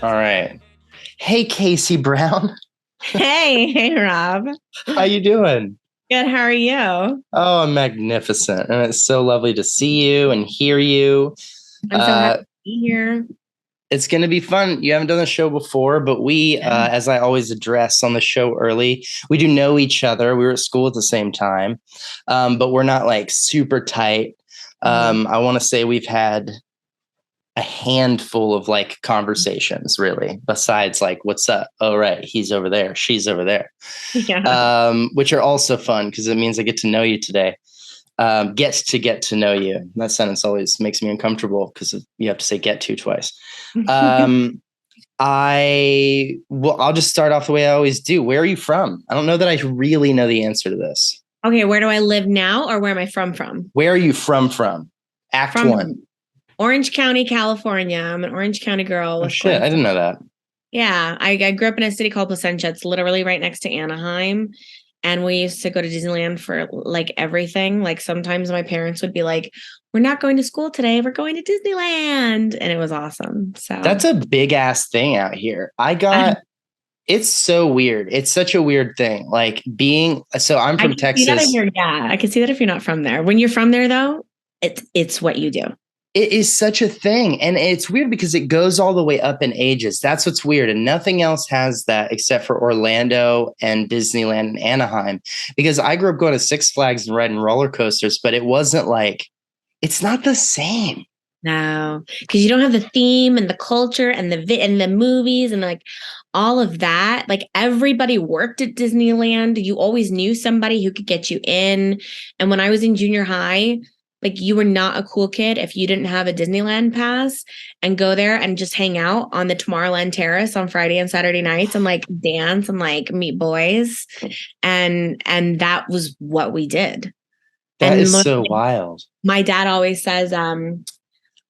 All right. Hey, Kacie Brown. Hey, Rob. How you doing? Good. How are you? Oh, I'm magnificent. And it's so lovely to see you and hear you. I'm so happy Uh, to be here. it's going to be fun. You haven't done the show before, but we, Yeah. as I always address on the show early, we do know each other. We were at school at the same time, but we're not like super tight. Mhm. I want to say we've had a handful of like conversations, really, besides like, what's up? Oh, right. He's over there. She's over there. Yeah. Which are also fun because it means I get to know you today. Get to know you. That sentence always makes me uncomfortable because you have to say get to twice. Um, I'll just start off the way I always do. Where are you from? I don't know that I really know the answer to this. Okay, where do I live now or where am I from? Where are you from? Act From one. Orange County, California. I'm an Orange County girl Oh with shit, I didn't know that. Yeah, I grew up in a city called Placentia. It's literally right next to Anaheim. And we used to go to Disneyland for like everything. Like sometimes my parents would be like, "We're not going to school today. We're going to Disneyland." And it was awesome. So That's a big ass thing out here. It's so weird. It's such a weird thing. Like so I'm I from can see that if Texas. you're, yeah, I can see that if you're not from there. When you're from there, though, it's what you do. It is such a thing. And it's weird because it goes all the way up in ages. That's what's weird. And nothing else has that except for Orlando and Disneyland and Anaheim. Because I grew up going to Six Flags and riding roller coasters, but it wasn't like, it's not the same. No, because you don't have the theme and the culture and the movies and like all of that. Like everybody worked at Disneyland. You always knew somebody who could get you in. And when I was in junior high, like you were not a cool kid if you didn't have a Disneyland pass and go there and just hang out on the Tomorrowland Terrace on Friday and Saturday nights and like dance and like meet boys. And that was what we did. That And is so wild. my dad always says,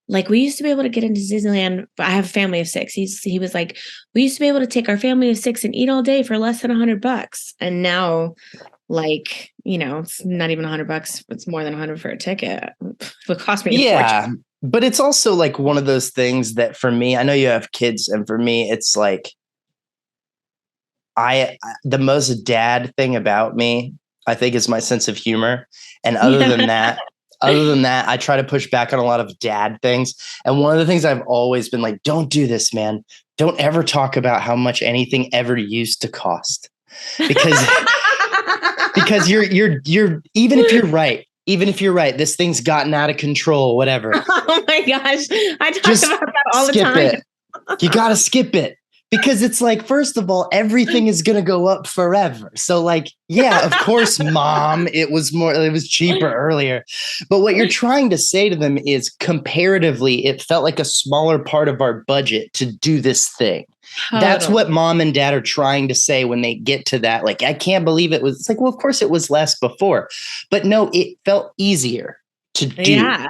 like we used to be able to get into Disneyland. I have a family of six. He was like, we used to be able to take our family of six and eat all day for less than $100. And now, like, it's not even $100. It's more than 100 for a ticket. It would cost me a fortune. Yeah. But it's also like one of those things that for me, I know you have kids, and for me, it's like the most dad thing about me, I think, is my sense of humor. And other than that, I try to push back on a lot of dad things. And one of the things I've always been like, don't do this, man. Don't ever talk about how much anything ever used to cost. Because because you're even if you're right, this thing's gotten out of control, whatever. Oh my gosh. I talk Just about that all the skip time. it. You got to skip it. Because it's like, first of all, everything is going to go up forever. So like, yeah, of course, mom, it was cheaper earlier. But what you're trying to say to them is comparatively, it felt like a smaller part of our budget to do this thing. That's what mom and dad are trying to say when they get to that. Like, I can't believe it was. It's like, well, of course it was less before, but no, it felt easier to do. Yeah.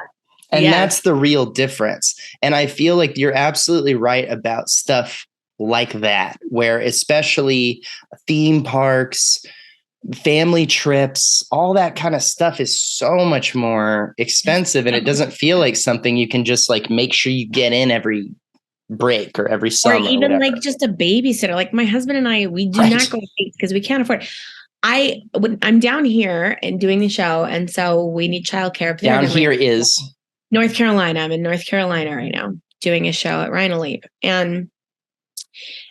And Yes. that's the real difference. And I feel like you're absolutely right about stuff like that, where especially theme parks, family trips, all that kind of stuff is so much more expensive. And it doesn't feel like something you can just like make sure you get in every break or every summer. Or even or like just a babysitter. Like my husband and I, we do not go on dates because we can't afford it. I'm down here and doing the show, and so we need childcare up there. Down here is North Carolina. I'm in North Carolina right now doing a show at Rhino Leap.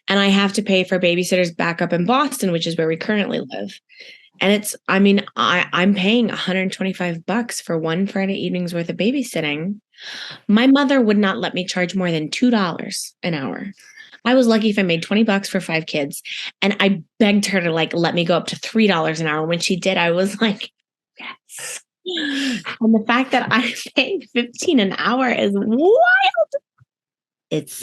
And I have to pay for babysitters back up in Boston, which is where we currently live. And I'm paying $125 for one Friday evening's worth of babysitting. My mother would not let me charge more than $2 an hour. I was lucky if I made $20 for 5 kids. And I begged her to like let me go up to $3 an hour. When she did, I was like, yes. And the fact that I'm paying $15 an hour is wild. It's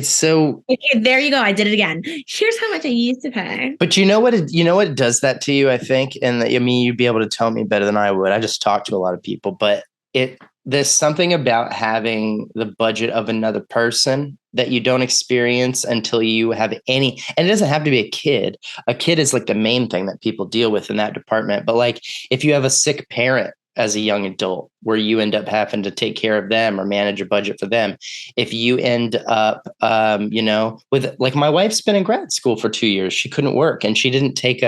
so. Okay, there you go. I did it again. Here's how much I used to pay. But you know what it does that to you, I think, and I mean, you'd be able to tell me better than I would. I just talk to a lot of people, but there's something about having the budget of another person that you don't experience until you have any, and it doesn't have to be a kid. A kid is like the main thing that people deal with in that department. But like if you have a sick parent as a young adult, where you end up having to take care of them or manage a budget for them. If you end up, with like my wife's been in grad school for 2 years, she couldn't work and she didn't take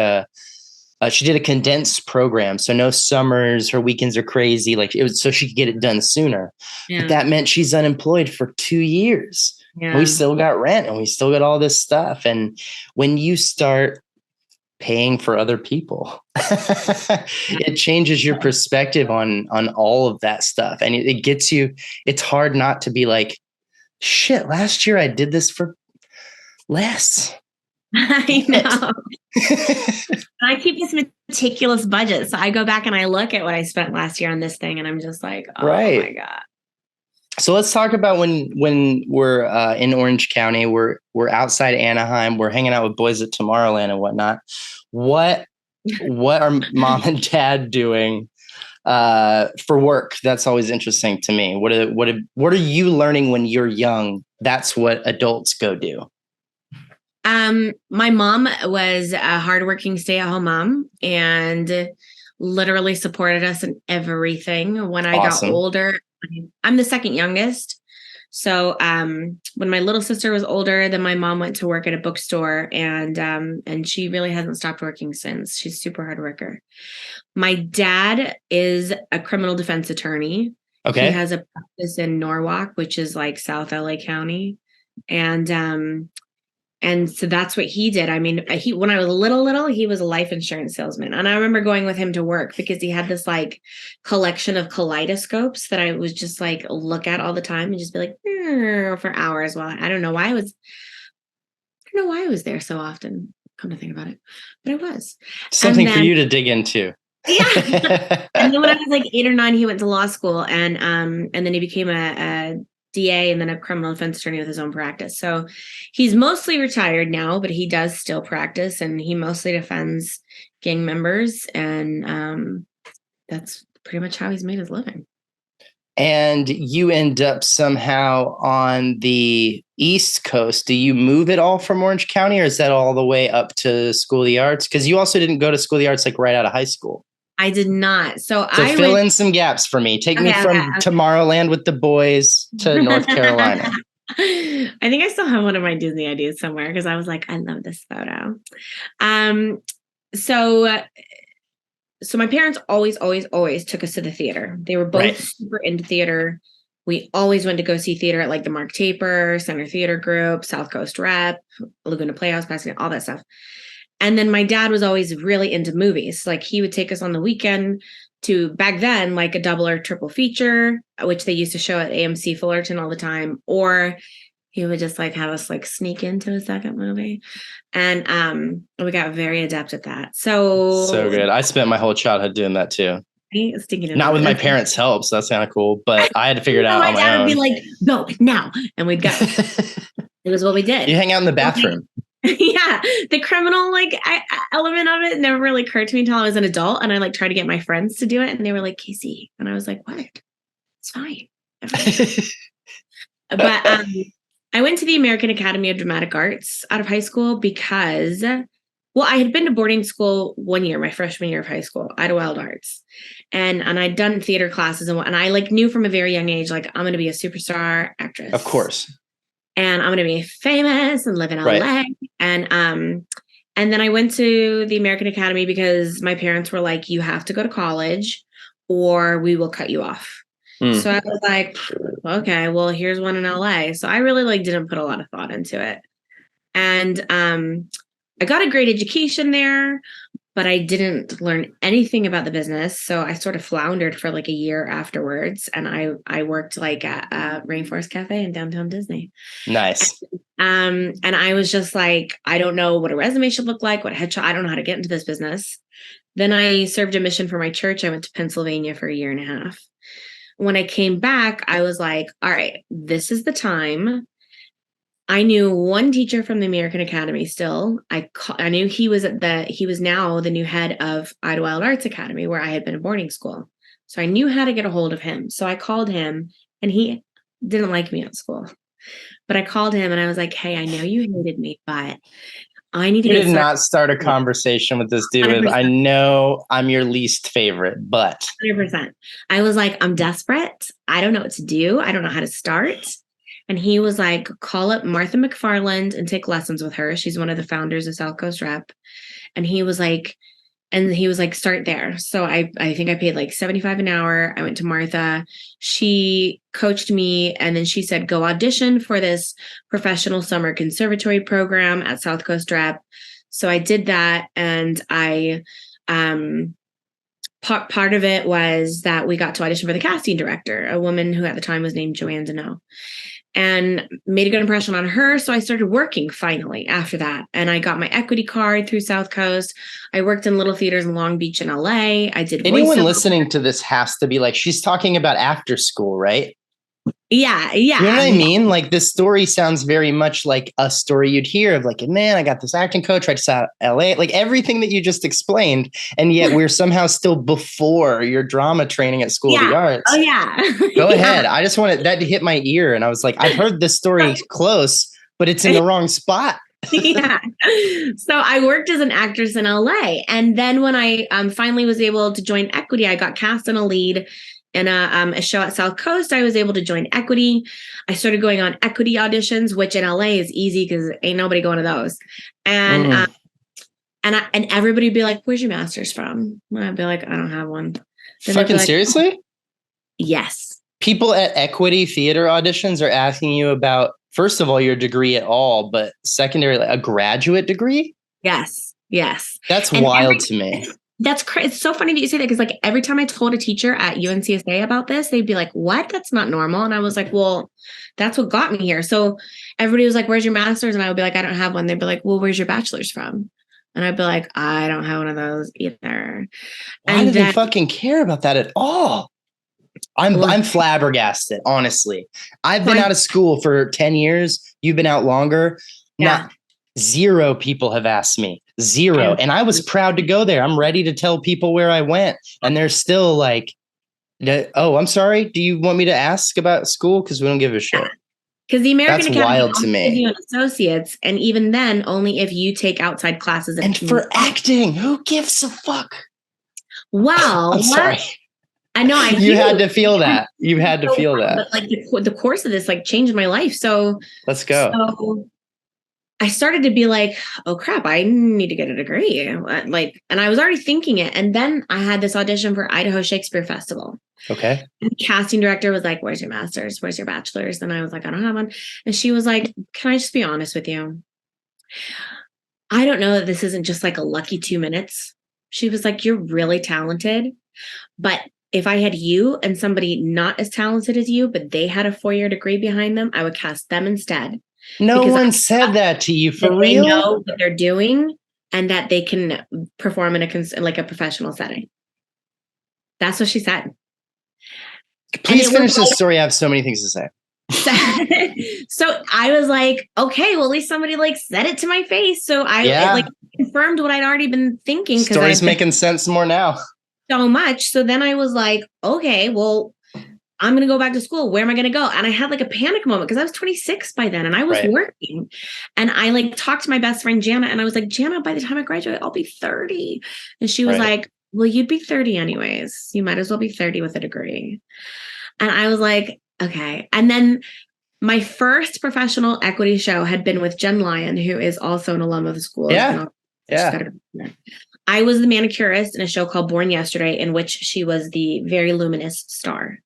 she did a condensed program. So no summers, her weekends are crazy. Like it was so she could get it done sooner. Yeah. But that meant she's unemployed for 2 years. Yeah. And we still got rent and we still got all this stuff. And when you start paying for other people, it changes your perspective on all of that stuff. And it gets you, it's hard not to be like, shit, last year I did this for less. I know. I keep this meticulous budget. So I go back and I look at what I spent last year on this thing and I'm just like, oh my God. So let's talk about when we're in Orange County, we're outside Anaheim, we're hanging out with boys at Tomorrowland and whatnot. What are mom and dad doing for work? That's always interesting to me. What are you learning when you're young? That's what adults go do. My mom was a hardworking stay-at-home mom and literally supported us in everything. When I got older, I'm the second youngest. So when my little sister was older, then my mom went to work at a bookstore and she really hasn't stopped working since. She's a super hard worker. My dad is a criminal defense attorney. Okay. He has a practice in Norwalk, which is like South LA County. And so that's what he did. I mean, when I was little, he was a life insurance salesman. And I remember going with him to work because he had this like collection of kaleidoscopes that I was just like look at all the time and just be like for hours. Well, I don't know why I was there so often. Come to think about it, but it was something for you to dig into. Yeah. And then when I was like 8 or 9, he went to law school and then he became a DA and then a criminal defense attorney with his own practice. So he's mostly retired now, but he does still practice and he mostly defends gang members. And that's pretty much how he's made his living. And you end up somehow on the East Coast. Do you move it all from Orange County or is that all the way up to School of the Arts? Because you also didn't go to School of the Arts like right out of high school. I did not. So I fill in some gaps for me. Take me from Tomorrowland with the boys to North Carolina. I think I still have one of my Disney ideas somewhere because I was like, I love this photo. So my parents always took us to the theater. They were both super into theater. We always went to go see theater at like the Mark Taper, Center Theater Group, South Coast Rep, Laguna Playhouse, Pasadena, all that stuff. And then my dad was always really into movies. Like he would take us on the weekend to back then, like a double or triple feature, which they used to show at AMC Fullerton all the time. Or he would just like have us like sneak into a second movie. And we got very adept at that. So good. I spent my whole childhood doing that too. Not with my parents' help, so that's kind of cool. But I had to figure it out on my own. My dad would be like, "Go now," and we'd go. It was what we did. You hang out in the bathroom. Yeah, the criminal like element of it never really occurred to me until I was an adult, and I like tried to get my friends to do it, and they were like, "Kacie," and I was like, "What? It's fine." But I went to the American Academy of Dramatic Arts out of high school because, well, I had been to boarding school 1 year, my freshman year of high school, Idlewild Arts, and I'd done theater classes and I like knew from a very young age like I'm going to be a superstar actress, of course. And I'm going to be famous and live in LA. Right. And then I went to the American Academy because my parents were like, you have to go to college or we will cut you off. So I was like, okay, well, here's one in LA. So I really like didn't put a lot of thought into it. And I got a great education there, but I didn't learn anything about the business. So I sort of floundered for like a year afterwards. And I worked like at a Rainforest Cafe in downtown Disney. Nice. And I was just like, I don't know what a resume should look like, what a headshot. I don't know how to get into this business. Then I served a mission for my church. I went to Pennsylvania for 1.5 years. When I came back, I was like, all right, this is the time. I knew one teacher from the American Academy still. I knew he was now the new head of Idlewild Arts Academy, where I had been at boarding school. So I knew how to get a hold of him. So I called him, and he didn't like me at school. But I called him and I was like, hey, I know you hated me, but I need to You get did started. not start a conversation with this dude with, 100%. I know I'm your least favorite, but 100%. I was like, I'm desperate. I don't know what to do. I don't know how to start. And he was like, call up Martha McFarland and take lessons with her. She's one of the founders of South Coast Rep. And he was like, start there. So I think I paid like $75 an hour. I went to Martha. She coached me. And then she said, go audition for this professional summer conservatory program at South Coast Rep. So I did that. And part of it was that we got to audition for the casting director, a woman who at the time was named Joanne Deneau, and made a good impression on her. So I started working finally after that. And I got my equity card through South Coast. I worked in little theaters in Long Beach and LA. I did anyone voiceover. listening to this has to be like, she's talking about after school, right? Yeah. You know what I mean? Like, this story sounds very much like a story you'd hear of, like, man, I got this acting coach right out of LA, like everything that you just explained. And yet we're somehow still before your drama training at School of the Arts. Oh, yeah. Go ahead. I just wanted that to hit my ear. And I was like, I've heard this story close, but it's in the wrong spot. Yeah. So I worked as an actress in LA. And then when I finally was able to join Equity, I got cast in a lead in a show at South Coast. I was able to join Equity. I started going on Equity auditions, which in LA is easy because ain't nobody going to those. And and everybody would be like, where's your master's from? And I'd be like, I don't have one. Then fucking like, seriously? Yes. People at Equity theater auditions are asking you about, first of all, your degree at all, but secondary, like a graduate degree? Yes. That's wild to me. That's crazy. It's so funny that you say that, because like every time I told a teacher at UNCSA about this, they'd be like, what? That's not normal. And I was like, well, that's what got me here. So everybody was like, where's your master's? And I would be like, I don't have one. They'd be like, well, where's your bachelor's from? And I'd be like, I don't have one of those either. Why do they fucking care about that at all? I'm flabbergasted, honestly. I've been out of school for 10 years. You've been out longer. Yeah. Zero people have asked me. Zero. And I was proud to go there. I'm ready to tell people where I went. And they're still like, oh, I'm sorry. Do you want me to ask about school? Because we don't give a shit. Because the American That's Academy wild to me. gives you an associate's, and even then, only if you take outside classes. And for acting, who gives a fuck? Wow. I'm sorry. I know. You had to feel that. You had to feel that. But like the course of this like changed my life. So let's go. So I started to be like, oh crap, I need to get a degree. Like, and I was already thinking it. And then I had this audition for Idaho Shakespeare Festival. Okay. And the casting director was like, where's your master's? Where's your bachelor's? And I was like, I don't have one. And she was like, can I just be honest with you? I don't know that this isn't just like a lucky 2 minutes. She was like, you're really talented, but if I had you and somebody not as talented as you, but they had a 4-year degree behind them, I would cast them instead. No one said that to you, for real? They know what they're doing and that they can perform in a professional setting. That's what she said. Please finish this story. I have so many things to say. So I was like, okay, well, at least somebody like said it to my face. So I confirmed what I'd already been thinking. Story's making sense more now. So much. So then I was like, okay, well, I'm going to go back to school. Where am I going to go? And I had like a panic moment because I was 26 by then and I was working. And I like talked to my best friend, Jana, and I was like, Jana, by the time I graduate, I'll be 30. And she was like, well, you'd be 30 anyways. You might as well be 30 with a degree. And I was like, okay. And then my first professional equity show had been with Jen Lyon, who is also an alum of the school. Yeah. I was the manicurist in a show called Born Yesterday, in which she was the very luminous star.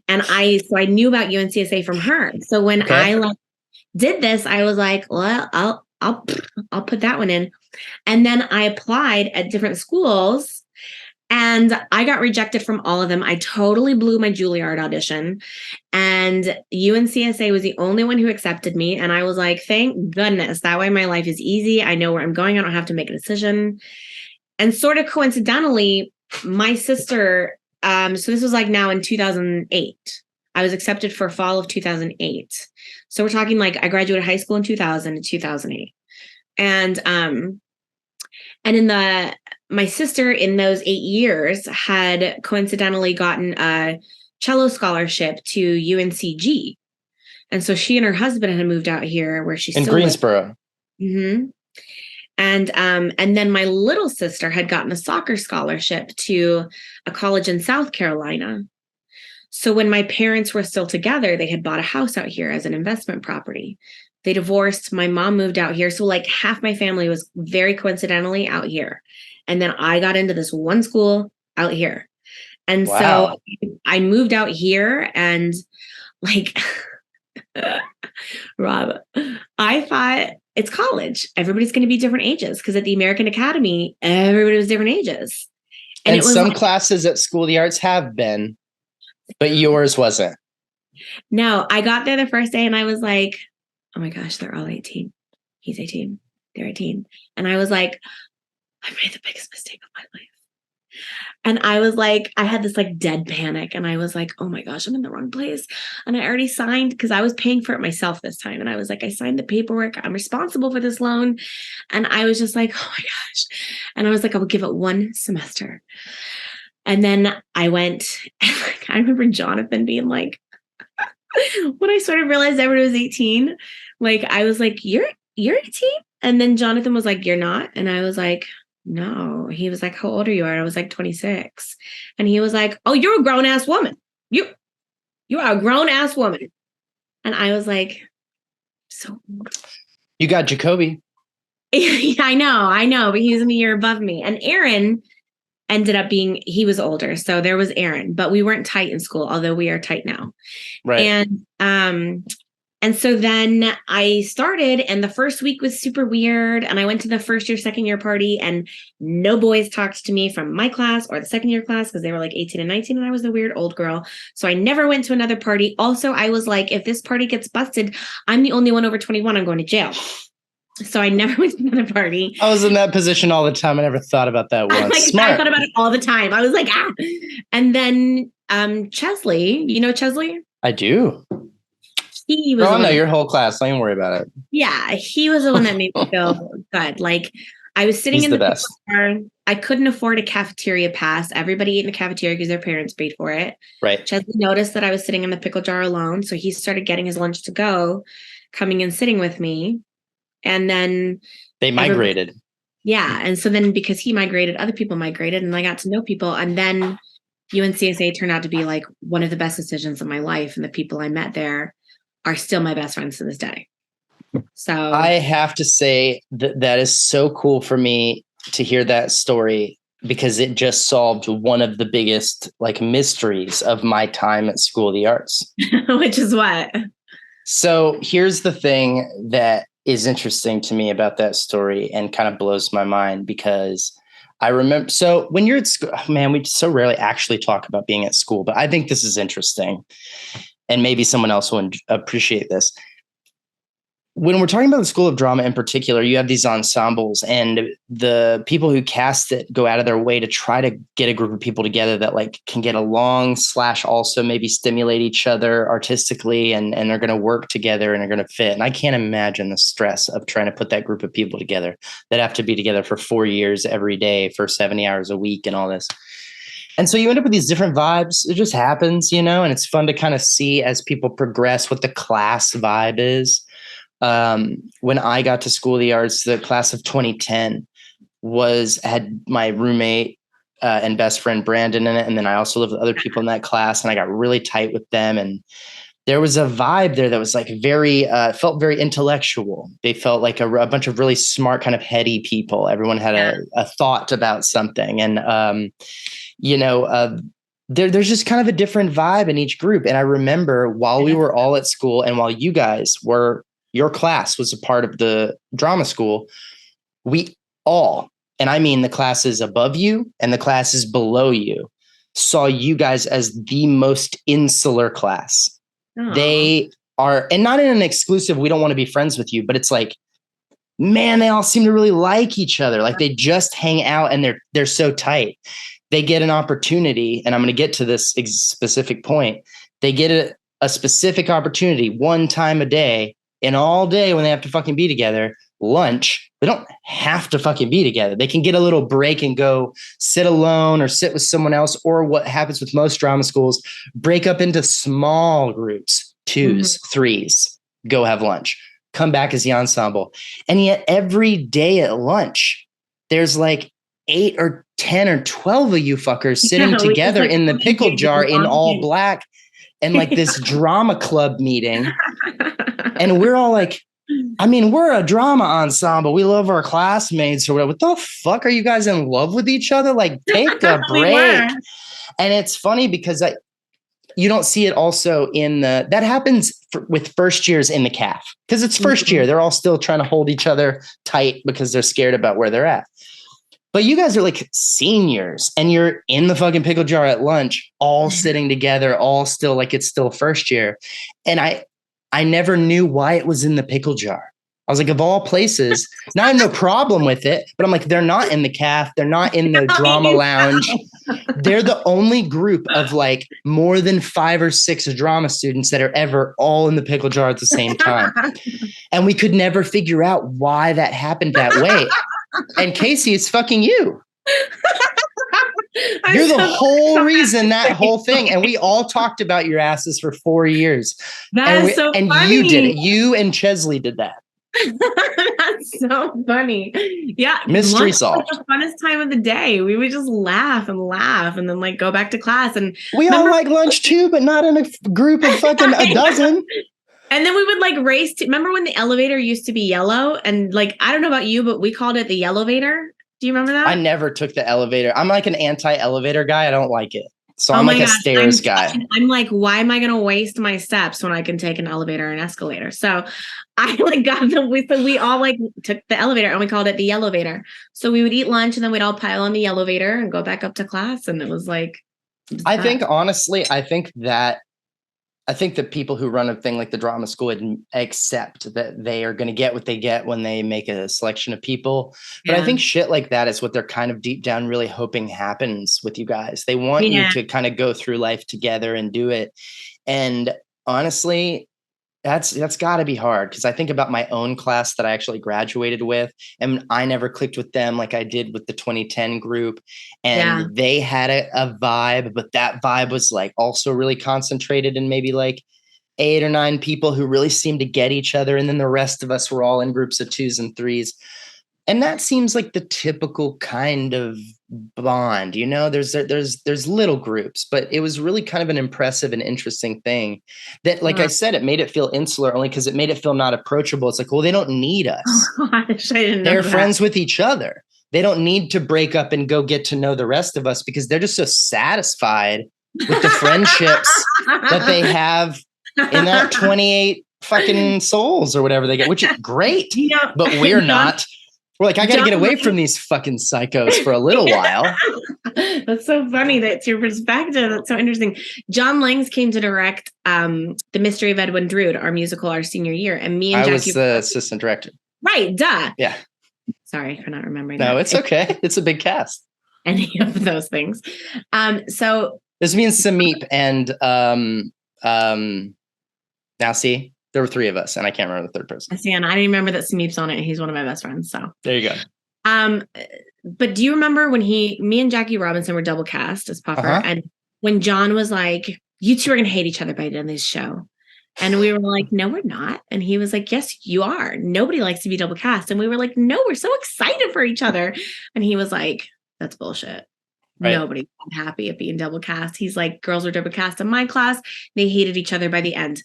And I knew about UNCSA from her. So when I did this, I was like, well, I'll put that one in. And then I applied at different schools and I got rejected from all of them. I totally blew my Juilliard audition, and UNCSA was the only one who accepted me. And I was like, thank goodness. That way my life is easy. I know where I'm going. I don't have to make a decision. And sort of coincidentally, my sister, so this was like now in 2008. I was accepted for fall of 2008. So we're talking like I graduated high school in 2000 to 2008. And in my sister in those 8 years had coincidentally gotten a cello scholarship to UNCG. And so she and her husband had moved out here where she's in Greensboro. Mm-hmm. And then my little sister had gotten a soccer scholarship to a college in South Carolina. So when my parents were still together, they had bought a house out here as an investment property. They divorced. My mom moved out here. So like half my family was very coincidentally out here. And then I got into this one school out here. And Wow. so I moved out here and like, Rob, I thought it's college. Everybody's going to be different ages because at the American Academy, everybody was different ages. And it was some like, classes at School of the Arts have been, but yours wasn't. no, I got there the first day and I was like, oh my gosh, they're all 18. He's 18. They're 18. And I was like, I made the biggest mistake of my life. And I was like, I had this like dead panic. And I was like, oh my gosh, I'm in the wrong place. And I already signed because I was paying for it myself this time. And I was like, I signed the paperwork. I'm responsible for this loan. And I was just like, oh my gosh. And I was like, I will give it one semester. And then I went, and like, I remember Jonathan being like, when I sort of realized everyone was 18, like I was like, you're 18? And then Jonathan was like, you're not. And I was like, no. He was like, how old are you? And I was like 26. And he was like, oh, you're a grown ass woman. You are a grown ass woman. And I was like, so You got Jacoby. yeah, I know, but he was in the year above me. And Aaron ended up being, he was older. So there was Aaron, but we weren't tight in school, although we are tight now. Right. And so then I started, and the first week was super weird. And I went to the first year, second year party, and no boys talked to me from my class or the second year class because they were like 18 and 19, and I was the weird old girl. So I never went to another party. Also, I was like, if this party gets busted, I'm the only one over 21. I'm going to jail. So I never went to another party. I was in that position all the time. I never thought about that once. Like, Smart. I thought about it all the time. I was like, ah. And then Chesley, you know Chesley? I do. He was. Oh, no, your whole class. Don't even worry about it. Yeah, he was the one that made me feel good. Like I was sitting in the best. bar. I couldn't afford a cafeteria pass. Everybody ate in the cafeteria because their parents paid for it. Right. Chesley noticed that I was sitting in the pickle jar alone, so he started getting his lunch to go, coming and sitting with me. And then they migrated. Yeah. And so then because he migrated, other people migrated, and I got to know people. And then UNCSA turned out to be like one of the best decisions of my life. And the people I met there are still my best friends to this day. So I have to say that is so cool for me to hear that story, because it just solved one of the biggest like mysteries of my time at School of the Arts. Which is what? So here's the thing that is interesting to me about that story and kind of blows my mind, because I remember, so when you're at school, man, we so rarely actually talk about being at school, but I think this is interesting and maybe someone else will appreciate this. When we're talking about the School of Drama in particular, you have these ensembles, and the people who cast it go out of their way to try to get a group of people together that like can get along / also maybe stimulate each other artistically, and they're going to work together and are going to fit. And I can't imagine the stress of trying to put that group of people together that have to be together for 4 years every day for 70 hours a week and all this. And so you end up with these different vibes. It just happens, and it's fun to kind of see as people progress what the class vibe is. When I got to School of the Arts, the class of 2010 had my roommate and best friend Brandon in it. And then I also lived with other people in that class, and I got really tight with them. And there was a vibe there that was like felt very intellectual. They felt like a bunch of really smart, kind of heady people. Everyone had a thought about something. And, there's just kind of a different vibe in each group. And I remember while we were all at school, and while your class was a part of the drama school, we all, and I mean the classes above you and the classes below you, saw you guys as the most insular class. Aww. They are, and not in an exclusive, we don't want to be friends with you, but it's like, man, they all seem to really like each other. Like they just hang out and they're so tight. They get an opportunity, and I'm going to get to this specific point. They get a specific opportunity one time a day, and all day when they have to fucking be together, lunch, they don't have to fucking be together. They can get a little break and go sit alone or sit with someone else. Or what happens with most drama schools, break up into small groups, 2s, 3s, go have lunch. come back as the ensemble. And yet every day at lunch, there's like 8 or 10 or 12 of you fuckers sitting together in the pickle jar in all black and like this drama club meeting. And we're all like, I mean, we're a drama ensemble. We love our classmates or whatever. What the fuck? Are you guys in love with each other? Like, take a break. And it's funny because you don't see it also that happens with first years in the CAF because it's first year. They're all still trying to hold each other tight because they're scared about where they're at. But you guys are like seniors and you're in the fucking pickle jar at lunch, all sitting together, all still like it's still first year. And I never knew why it was in the pickle jar. I was like, of all places, now I have no problem with it, but I'm like, they're not in the CAF. They're not in the drama lounge. They're the only group of like more than 5 or 6 drama students that are ever all in the pickle jar at the same time. And we could never figure out why that happened that way. And Kacie, it's fucking you. You're the whole reason that whole thing. And we all talked about your asses for 4 years. That's so funny. And you did it. You and Chesley did that. That's so funny. Yeah. Mystery solved. The funnest time of the day. We would just laugh and then like go back to class. And we all like lunch too, but not in a group of fucking a dozen. And then we would like race to, remember when the elevator used to be yellow? And like, I don't know about you, but we called it the Yellowvator. Do you remember that? I never took the elevator. I'm like an anti-elevator guy. I don't like it. So I'm like a stairs guy. I'm like, why am I going to waste my steps when I can take an elevator and escalator? So I like we all like took the elevator and we called it the Yellowvator. So we would eat lunch and then we'd all pile on the elevator and go back up to class. And it was like, I think honestly, I think that people who run a thing like the drama school would accept that they are going to get what they get when they make a selection of people. But I think shit like that is what they're kind of deep down really hoping happens with you guys. They want you to kind of go through life together and do it. And honestly, that's got to be hard because I think about my own class that I actually graduated with, and I never clicked with them like I did with the 2010 group. And they had a vibe, but that vibe was like also really concentrated in maybe like 8 or 9 people who really seemed to get each other. And then the rest of us were all in groups of 2s and 3s. And that seems like the typical kind of bond, you know, there's little groups, but it was really kind of an impressive and interesting thing that, like I said, it made it feel insular only because it made it feel not approachable. It's like, well, they don't need us. Oh, gosh, I didn't know They're that. friends with each other. They don't need to break up and go get to know the rest of us because they're just so satisfied with the friendships that they have in that 28 fucking souls or whatever they get, which is great, but we're not. We're like, I got to get away from these fucking psychos for a little while. That's so funny. That's your perspective. That's so interesting. John Langs came to direct The Mystery of Edwin Drood, our musical, our senior year. And me and Jackie. I was the assistant director. Right. Duh. Yeah. Sorry for not remembering. No, it's okay. It's a big cast. Any of those things. So this means Sameep and now see. There were 3 of us, and I can't remember the third person. See, and I didn't remember that Sameep's on it. He's one of my best friends. So there you go. But do you remember when me and Jackie Robinson were double cast as Puffer, and when John was like, "You two are gonna hate each other by the end of this show," and we were like, "No, we're not," and he was like, "Yes, you are. Nobody likes to be double cast," and we were like, "No, we're so excited for each other," and he was like, "That's bullshit." Right. Nobody's happy at being double cast. He's like, girls were double cast in my class. They hated each other by the end.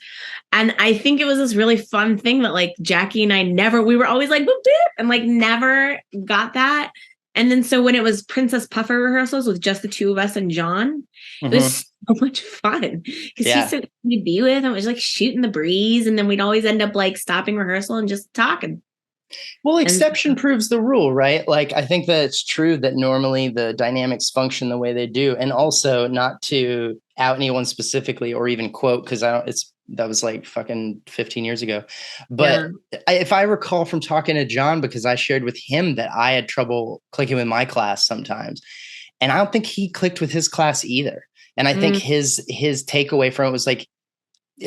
And I think it was this really fun thing that like Jackie and I we were always like, boop, boop, and like never got that. And then so when it was Princess Puffer rehearsals with just the 2 of us and John, it was so much fun because he's so easy to be with and it was like shooting the breeze. And then we'd always end up like stopping rehearsal and just talking. Well, exception proves the rule, right? Like, I think that it's true that normally the dynamics function the way they do. And also not to out anyone specifically or even quote, because that was like fucking 15 years ago. But if I recall from talking to John, because I shared with him that I had trouble clicking with my class sometimes. And I don't think he clicked with his class either. And I think his takeaway from it was like,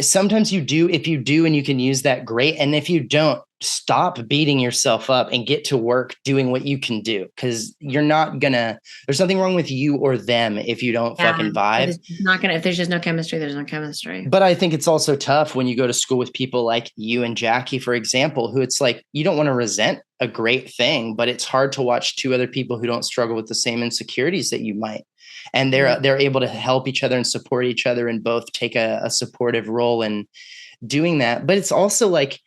sometimes you do. If you do and you can use that, great. And if you don't, stop beating yourself up and get to work doing what you can do, because you're not gonna, there's nothing wrong with you or them if you don't Yeah. fucking vibe. If there's just no chemistry, there's no chemistry. But I think it's also tough when you go to school with people like you and Jackie, for example, who it's like you don't want to resent a great thing, but it's hard to watch two other people who don't struggle with the same insecurities that you might. And they're able to help each other and support each other and both take a supportive role in doing that. But it's also like,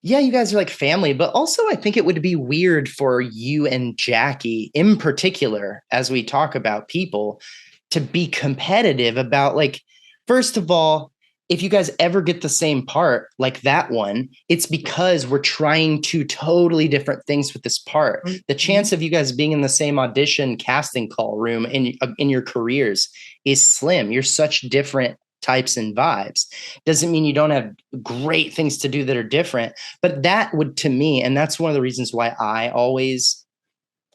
yeah, you guys are like family, but also I think it would be weird for you and Jackie in particular, as we talk about people, to be competitive about, like, first of all, if you guys ever get the same part like that one, it's because we're trying two totally different things with this part. The chance of you guys being in the same audition casting call room in your careers is slim. You're such different types and vibes. Doesn't mean you don't have great things to do that are different, but that would, to me, and that's one of the reasons why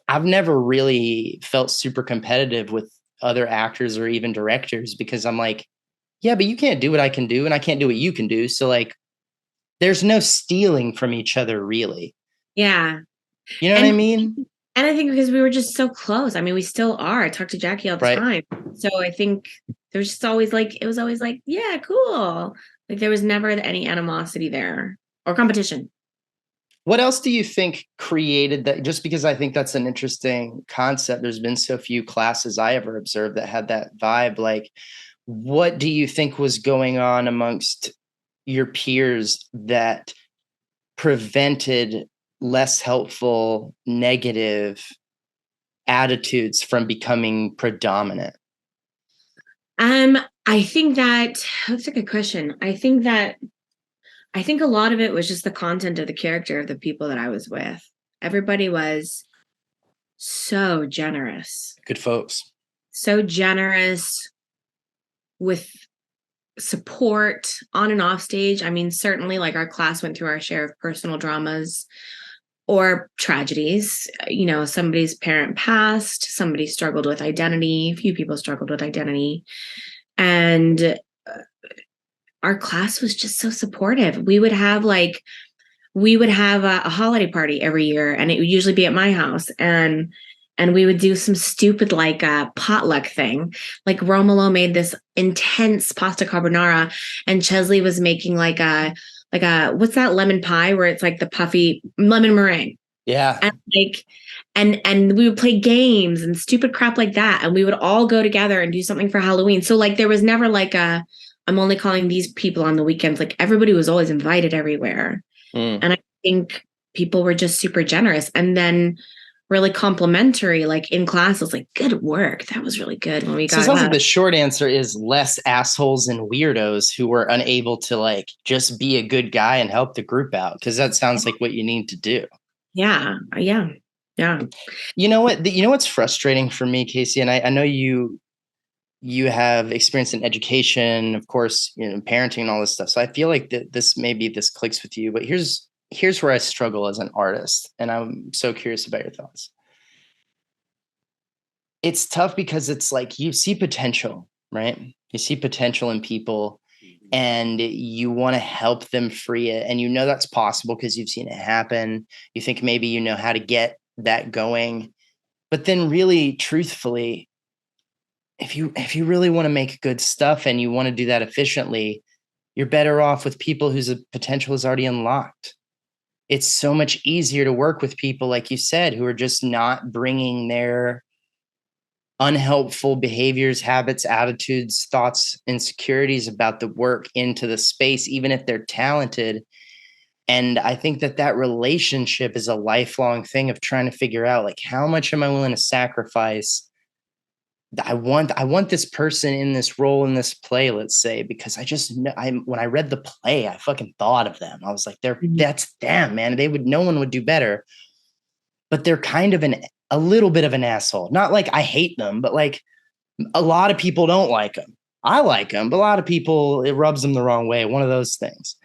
I've never really felt super competitive with other actors or even directors, because I'm like, yeah, but you can't do what I can do and I can't do what you can do. So like, there's no stealing from each other really. Yeah. You know what I mean? And I think because we were just so close. I mean, we still are. I talk to Jackie all the time. So I think there's just always like, it was always like, yeah, cool. Like there was never any animosity there or competition. What else do you think created that? Just because I think that's an interesting concept. There's been so few classes I ever observed that had that vibe. Like, what do you think was going on amongst your peers that prevented less helpful, negative attitudes from becoming predominant? I think that's a good question. I think a lot of it was just the content of the character of the people that I was with. Everybody was so generous. Good folks. So generous with support on and off stage. I mean, certainly like our class went through our share of personal dramas or tragedies. You know, somebody's parent passed, somebody struggled with identity, a few people struggled with identity. And our class was just so supportive. We would have a holiday party every year, and it would usually be at my house. And we would do some stupid like a potluck thing. Like Romolo made this intense pasta carbonara, and Chesley was making like a what's that lemon pie where it's like the puffy lemon meringue. Yeah. And we would play games and stupid crap like that. And we would all go together and do something for Halloween. So like there was never like I'm only calling these people on the weekends. Like everybody was always invited everywhere. And I think people were just super generous. And then really complimentary, like in class, I was like, good work. That was really good when we got. So it sounds like the short answer is less assholes and weirdos who were unable to like just be a good guy and help the group out. Because that sounds like what you need to do. Yeah. You know what? You know what's frustrating for me, Kacie, and I know you have experience in education, of course, you know, parenting and all this stuff. So I feel like this clicks with you. But here's where I struggle as an artist, and I'm so curious about your thoughts. It's tough because it's like you see potential, right? You see potential in people and you want to help them free it. And you know that's possible because you've seen it happen. You think maybe you know how to get that going. But then really, truthfully, if you really want to make good stuff and you want to do that efficiently, you're better off with people whose potential is already unlocked. It's so much easier to work with people, like you said, who are just not bringing their unhelpful behaviors, habits, attitudes, thoughts, insecurities about the work into the space, even if they're talented. And I think that relationship is a lifelong thing of trying to figure out, like, how much am I willing to sacrifice? I want this person in this role in this play, let's say, because I just know when I read the play, I fucking thought of them. I was like, that's them, man. No one would do better. But they're kind of a little bit of an asshole. Not like I hate them, but like a lot of people don't like them. I like them, but a lot of people, it rubs them the wrong way. One of those things.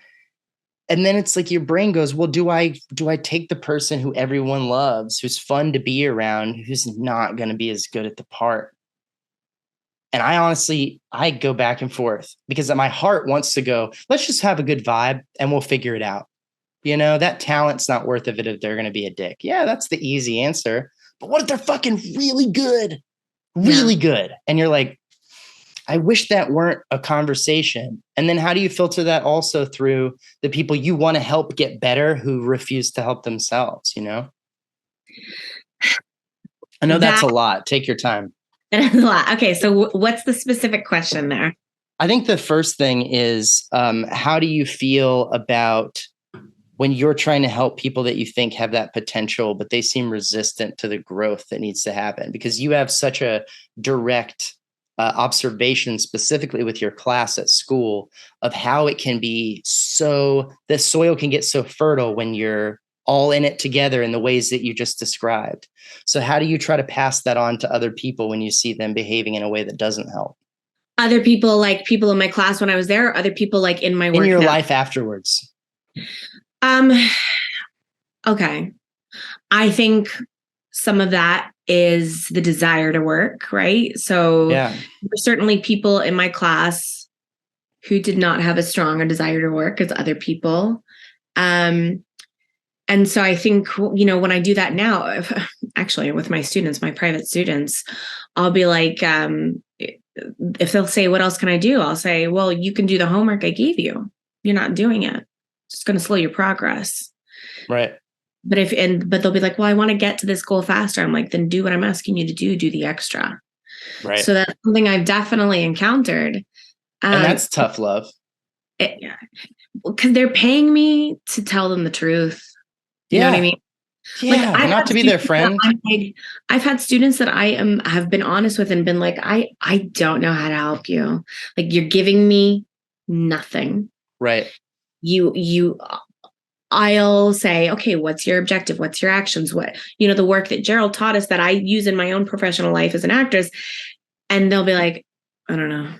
And then it's like your brain goes, well, do I take the person who everyone loves, who's fun to be around, who's not going to be as good at the part? And I go back and forth because my heart wants to go, let's just have a good vibe and we'll figure it out. That talent's not worth of it if they're going to be a dick. Yeah, that's the easy answer. But what if they're fucking really good? Really good. And you're like, I wish that weren't a conversation. And then how do you filter that also through the people you want to help get better who refuse to help themselves, I know that's a lot. Take your time. That's a lot. Okay, so what's the specific question there? I think the first thing is, how do you feel about when you're trying to help people that you think have that potential, but they seem resistant to the growth that needs to happen? Because you have such a direct observation, specifically with your class at school, of how it can be the soil can get so fertile when you're all in it together in the ways that you just described. So how do you try to pass that on to other people when you see them behaving in a way that doesn't help? Other people, like people in my class when I was there, or other people like in my work in your now? life afterwards? Okay. I think some of that is the desire to work, right? So there's certainly people in my class who did not have as strong a desire to work as other people. And so I think, when I do that now, actually with my students, my private students, I'll be like, if they'll say, what else can I do? I'll say, well, you can do the homework I gave you. You're not doing it. It's going to slow your progress. Right. But they'll be like, well, I want to get to this goal faster. I'm like, then do what I'm asking you to do the extra. Right. So that's something I've definitely encountered. And that's tough love. Because they're paying me to tell them the truth. You know what I mean? Yeah, like, not to be their friend. I've had students that have been honest with and been like, I don't know how to help you. Like, you're giving me nothing. Right. I'll say, okay, what's your objective? What's your actions? What, the work that Gerald taught us that I use in my own professional life as an actress. And they'll be like, I don't know.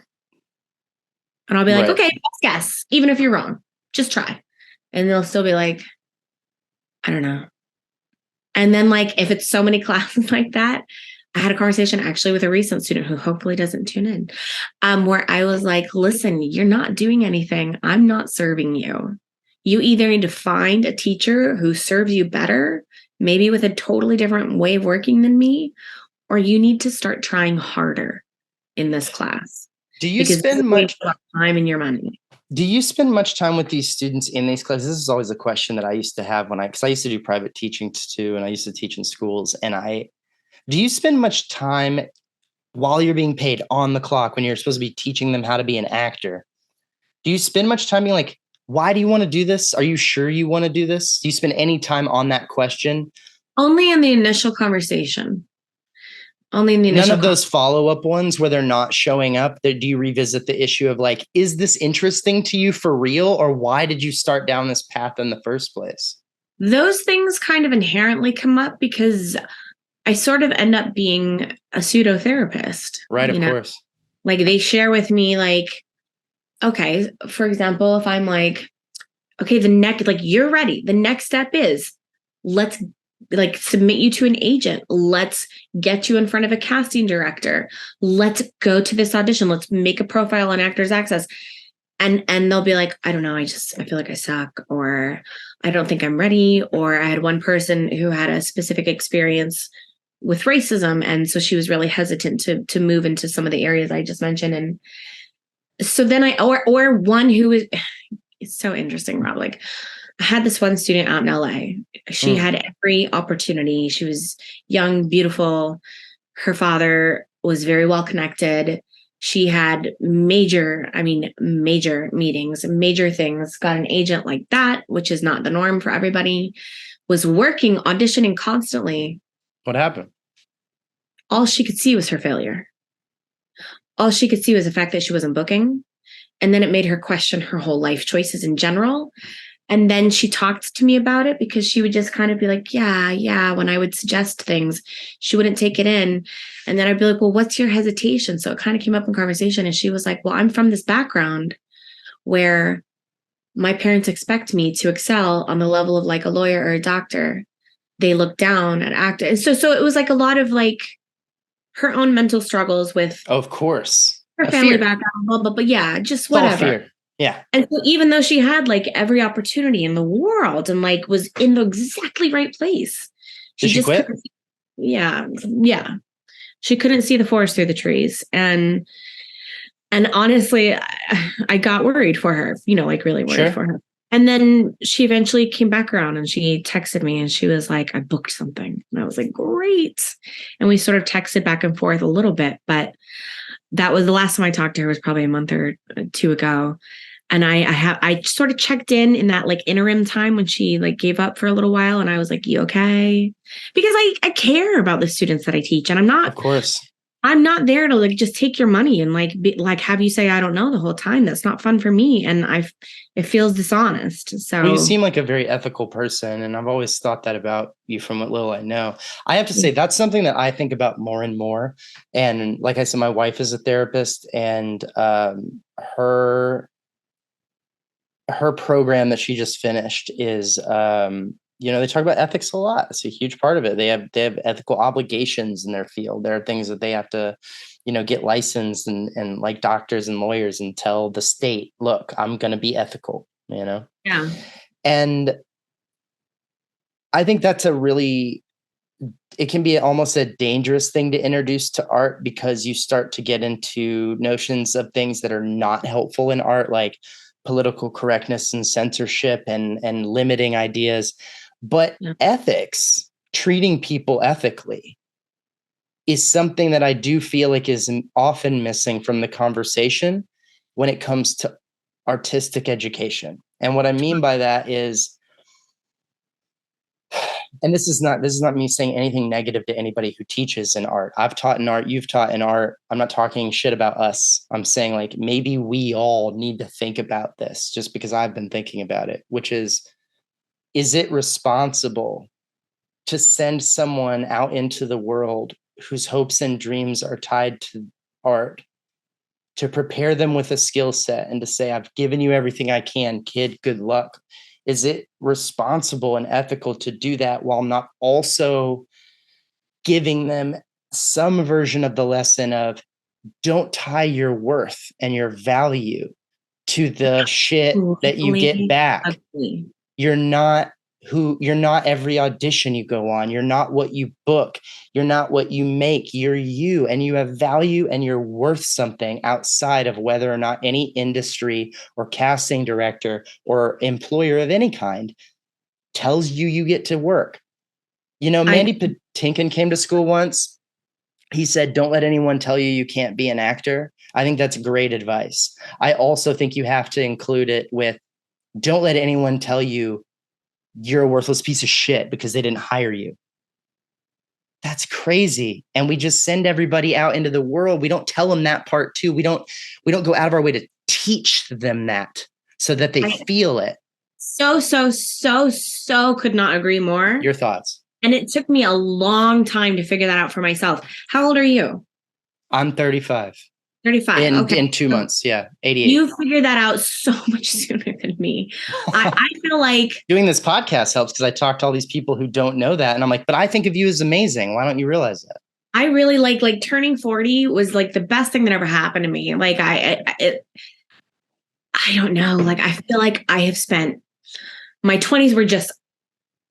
And I'll be like, okay, let's guess. Even if you're wrong, just try. And they'll still be like, I don't know. And then, like, if it's so many classes like that, I had a conversation actually with a recent student who hopefully doesn't tune in, where I was like, listen, you're not doing anything. I'm not serving you. You either need to find a teacher who serves you better, maybe with a totally different way of working than me, or you need to start trying harder in this class. Do you spend much time in your money? Do you spend much time with these students in these classes? This is always a question that I used to have because I used to do private teaching too, and I used to teach in schools. And do you spend much time while you're being paid on the clock when you're supposed to be teaching them how to be an actor? Do you spend much time being like, why do you want to do this? Are you sure you want to do this? Do you spend any time on that question? Only in the initial conversation. None of those follow-up ones where they're not showing up. Do you revisit the issue of like, is this interesting to you for real? Or why did you start down this path in the first place? Those things kind of inherently come up because I sort of end up being a pseudo therapist. Right, of course. Like, they share with me, like, okay, for example, if I'm like, okay, you're ready. The next step is let's submit you to an agent. Let's get you in front of a casting director. Let's go to this audition. Let's make a profile on Actors Access. And they'll be like, I don't know. I feel like I suck, or I don't think I'm ready. Or I had one person who had a specific experience with racism. And so she was really hesitant to move into some of the areas I just mentioned. And so then or one who is, it's so interesting, Rob. Like, I had this one student out in LA. She had every opportunity. She was young, beautiful. Her father was very well connected. She had major meetings, major things, got an agent like that, which is not the norm for everybody, was working, auditioning constantly. What happened? All she could see was her failure. All she could see was the fact that she wasn't booking. And then it made her question her whole life choices in general. And then she talked to me about it because she would just kind of be like, yeah. When I would suggest things, she wouldn't take it in. And then I'd be like, well, what's your hesitation? So it kind of came up in conversation. And she was like, well, I'm from this background where my parents expect me to excel on the level of like a lawyer or a doctor. They look down at actors. So it was like a lot of like her own mental struggles with Of course. her A family fear. background, blah, blah, but yeah, just It's all whatever. fear. Yeah. And so even though she had like every opportunity in the world and like was in the exactly right place, Did she just quit? couldn't. Yeah. Yeah. She couldn't see the forest through the trees. And honestly, I got worried for her, like really worried for her. And then she eventually came back around and she texted me and she was like, I booked something. And I was like, great. And we sort of texted back and forth a little bit, but that was the last time I talked to her was probably a month or two ago. And I sort of checked in that like interim time when she like gave up for a little while. And I was like, you okay? Because I care about the students that I teach. And Of course. I'm not there to like just take your money and like have you say I don't know the whole time. That's not fun for me, and it feels dishonest. So well, you seem like a very ethical person, and I've always thought that about you from what little I know. I have to say that's something that I think about more and more. And like I said, my wife is a therapist, and her program that she just finished is they talk about ethics a lot. It's a huge part of it. They have ethical obligations in their field. There are things that they have to, get licensed and like doctors and lawyers and tell the state, look, I'm going to be ethical, Yeah. And I think that's it can be almost a dangerous thing to introduce to art, because you start to get into notions of things that are not helpful in art, like political correctness and censorship and limiting ideas. But ethics, treating people ethically, is something that I do feel like is often missing from the conversation when it comes to artistic education. And what I mean by that is, and this is not me saying anything negative to anybody who teaches in art. I've taught in art, you've taught in art. I'm not talking shit about us. I'm saying like maybe we all need to think about this, just because I've been thinking about it, which is it responsible to send someone out into the world whose hopes and dreams are tied to art, to prepare them with a skill set and to say, I've given you everything I can, kid, good luck? Is it responsible and ethical to do that while not also giving them some version of the lesson of, don't tie your worth and your value to the shit that you get back? You're not every audition you go on. You're not what you book. You're not what you make. You're you, and you have value, and you're worth something outside of whether or not any industry or casting director or employer of any kind tells you get to work. Mandy Patinkin came to school once. He said, don't let anyone tell you can't be an actor. I think that's great advice. I also think you have to include it with, don't let anyone tell you you're a worthless piece of shit because they didn't hire you. That's crazy. And we just send everybody out into the world. We don't tell them that part too. We don't go out of our way to teach them that so that they feel it. So could not agree more. Your thoughts? And it took me a long time to figure that out for myself. How old are you? I'm 35. 35. In 2 months. Yeah. 88. You figured that out so much sooner than me. I feel like doing this podcast helps, because I talk to all these people who don't know that. And I'm like, but I think of you as amazing. Why don't you realize that? I really like turning 40 was like the best thing that ever happened to me. Like I don't know. Like I feel like I have spent, my 20s were just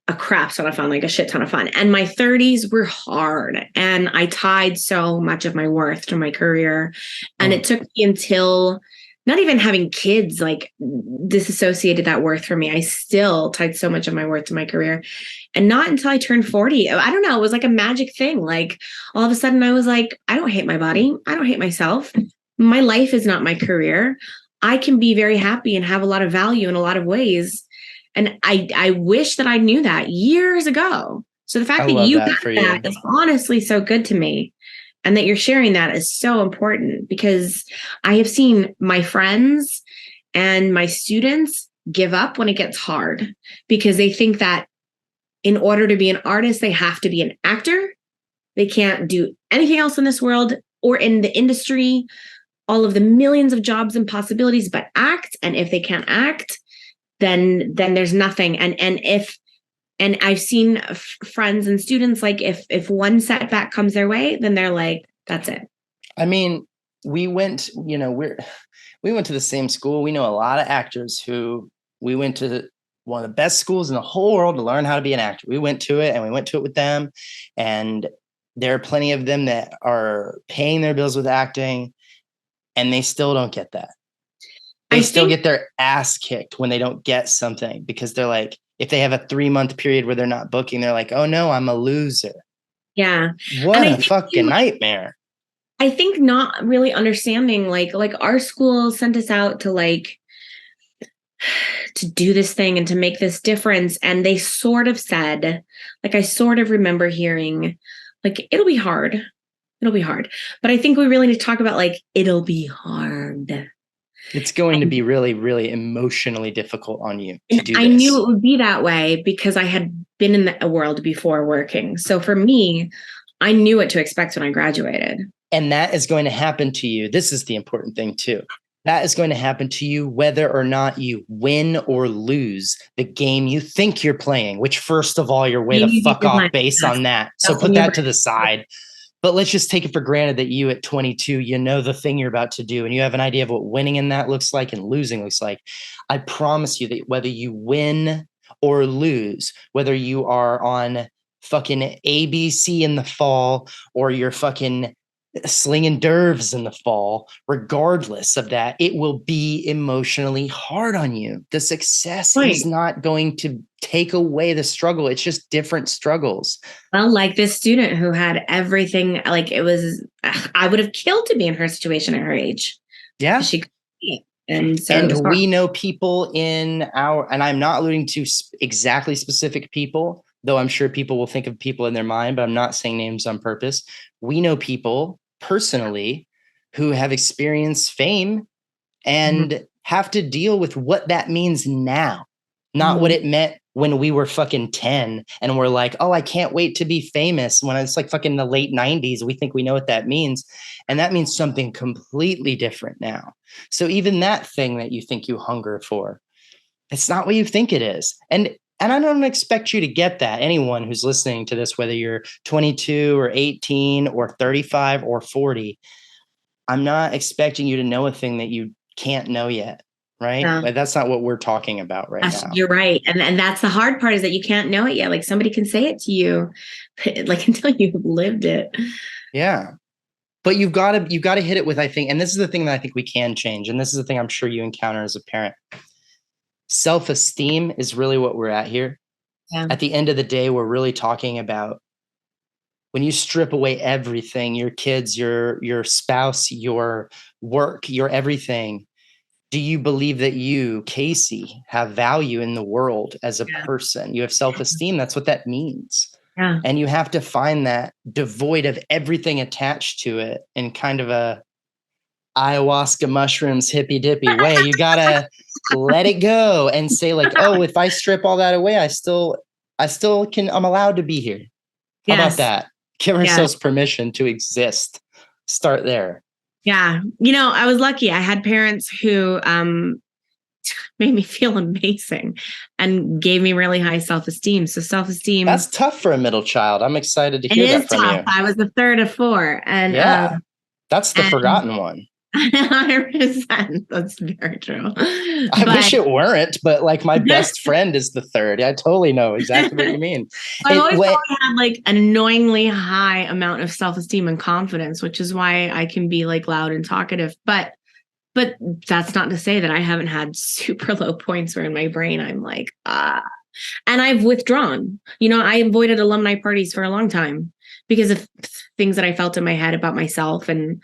a crap ton of fun, like a shit ton of fun. And my 30s were hard. And I tied so much of my worth to my career. And it took me until not even having kids, like disassociated that worth from me. I still tied so much of my worth to my career. And not until I turned 40, I don't know, it was like a magic thing. Like all of a sudden I was like, I don't hate my body. I don't hate myself. My life is not my career. I can be very happy and have a lot of value in a lot of ways. And I wish that I knew that years ago. So the fact that you got that is honestly so good to me. And that you're sharing that is so important, because I have seen my friends and my students give up when it gets hard, because they think that in order to be an artist, they have to be an actor. They can't do anything else in this world or in the industry, all of the millions of jobs and possibilities, but act. And if they can't act, then there's nothing. And I've seen friends and students, like if one setback comes their way, then they're like, That's it. I mean, we went, we went to the same school. We know a lot of actors who we went to one of the best schools in the whole world to learn how to be an actor. We went to it and we went to it with them. And there are plenty of them that are paying their bills with acting and they still don't get that. They still get their ass kicked when they don't get something because they're like, if they have a 3-month period where they're not booking, they're like, oh no, I'm a loser. Yeah. What a fucking nightmare. I think not really understanding, like our school sent us out to like to do this thing and to make this difference. And they sort of said, like, I sort of remember hearing, like, it'll be hard. It'll be hard. But I think we really need to talk about, like, it'll be hard. It's going to be really, really emotionally difficult on you to do this. I knew it would be that way because I had been in the world before working. So for me, I knew what to expect when I graduated. And that is going to happen to you. This is the important thing too. That is going to happen to you whether or not you win or lose the game you think you're playing, which first of all, you're way to fuck off based on that. So put that to the side. But let's just take it for granted that you at 22, you know the thing you're about to do and you have an idea of what winning in that looks like and losing looks like. I promise you that whether you win or lose, whether you are on fucking ABC in the fall or you're fucking slinging dervs in the fall, regardless of that, it will be emotionally hard on you. The success is not going to take away the struggle. It's just different struggles. Well, like this student who had everything, like it was, I would have killed to be in her situation at her age. Yeah. And we know people in our, and I'm not alluding to exactly specific people, though I'm sure people will think of people in their mind, but I'm not saying names on purpose. We know people personally who have experienced fame and have to deal with what that means now, not what it meant when we were fucking 10 and we're like, oh, I can't wait to be famous. When it's like fucking the late 90s, we think we know what that means. And that means something completely different now. So even that thing that you think you hunger for, it's not what you think it is. And I don't expect you to get that. Anyone who's listening to this, whether you're 22 or 18 or 35 or 40, I'm not expecting you to know a thing that you can't know yet. Right. Yeah. Like, that's not what we're talking about right now. You're right. And that's the hard part is that you can't know it yet. Like somebody can say it to you, like until you've lived it. Yeah. But you've got to hit it with, I think, and this is the thing that I think we can change. And this is the thing I'm sure you encounter as a parent. Self-esteem is really what we're at here. Yeah. At the end of the day, we're really talking about when you strip away everything, your kids, your spouse, your work, your everything. Do you believe that you, Kacie, have value in the world as a person? You have self-esteem. That's what that means. Yeah. And you have to find that devoid of everything attached to it in kind of a ayahuasca mushrooms hippy dippy way. You gotta let it go and say like, oh, if I strip all that away, I still can, I'm allowed to be here. How about that? Give ourselves permission to exist. Start there. Yeah. You know, I was lucky. I had parents who made me feel amazing and gave me really high self-esteem. So self-esteem. That's tough for a middle child. I'm excited to hear that from you. I was the third of four. And that's the forgotten one. 100%. That's very true. I wish it weren't, but like my best friend is the third. I totally know exactly what you mean. I always had like an annoyingly high amount of self-esteem and confidence, which is why I can be like loud and talkative. But that's not to say that I haven't had super low points where in my brain I'm like, and I've withdrawn. You know, I avoided alumni parties for a long time because of things that I felt in my head about myself and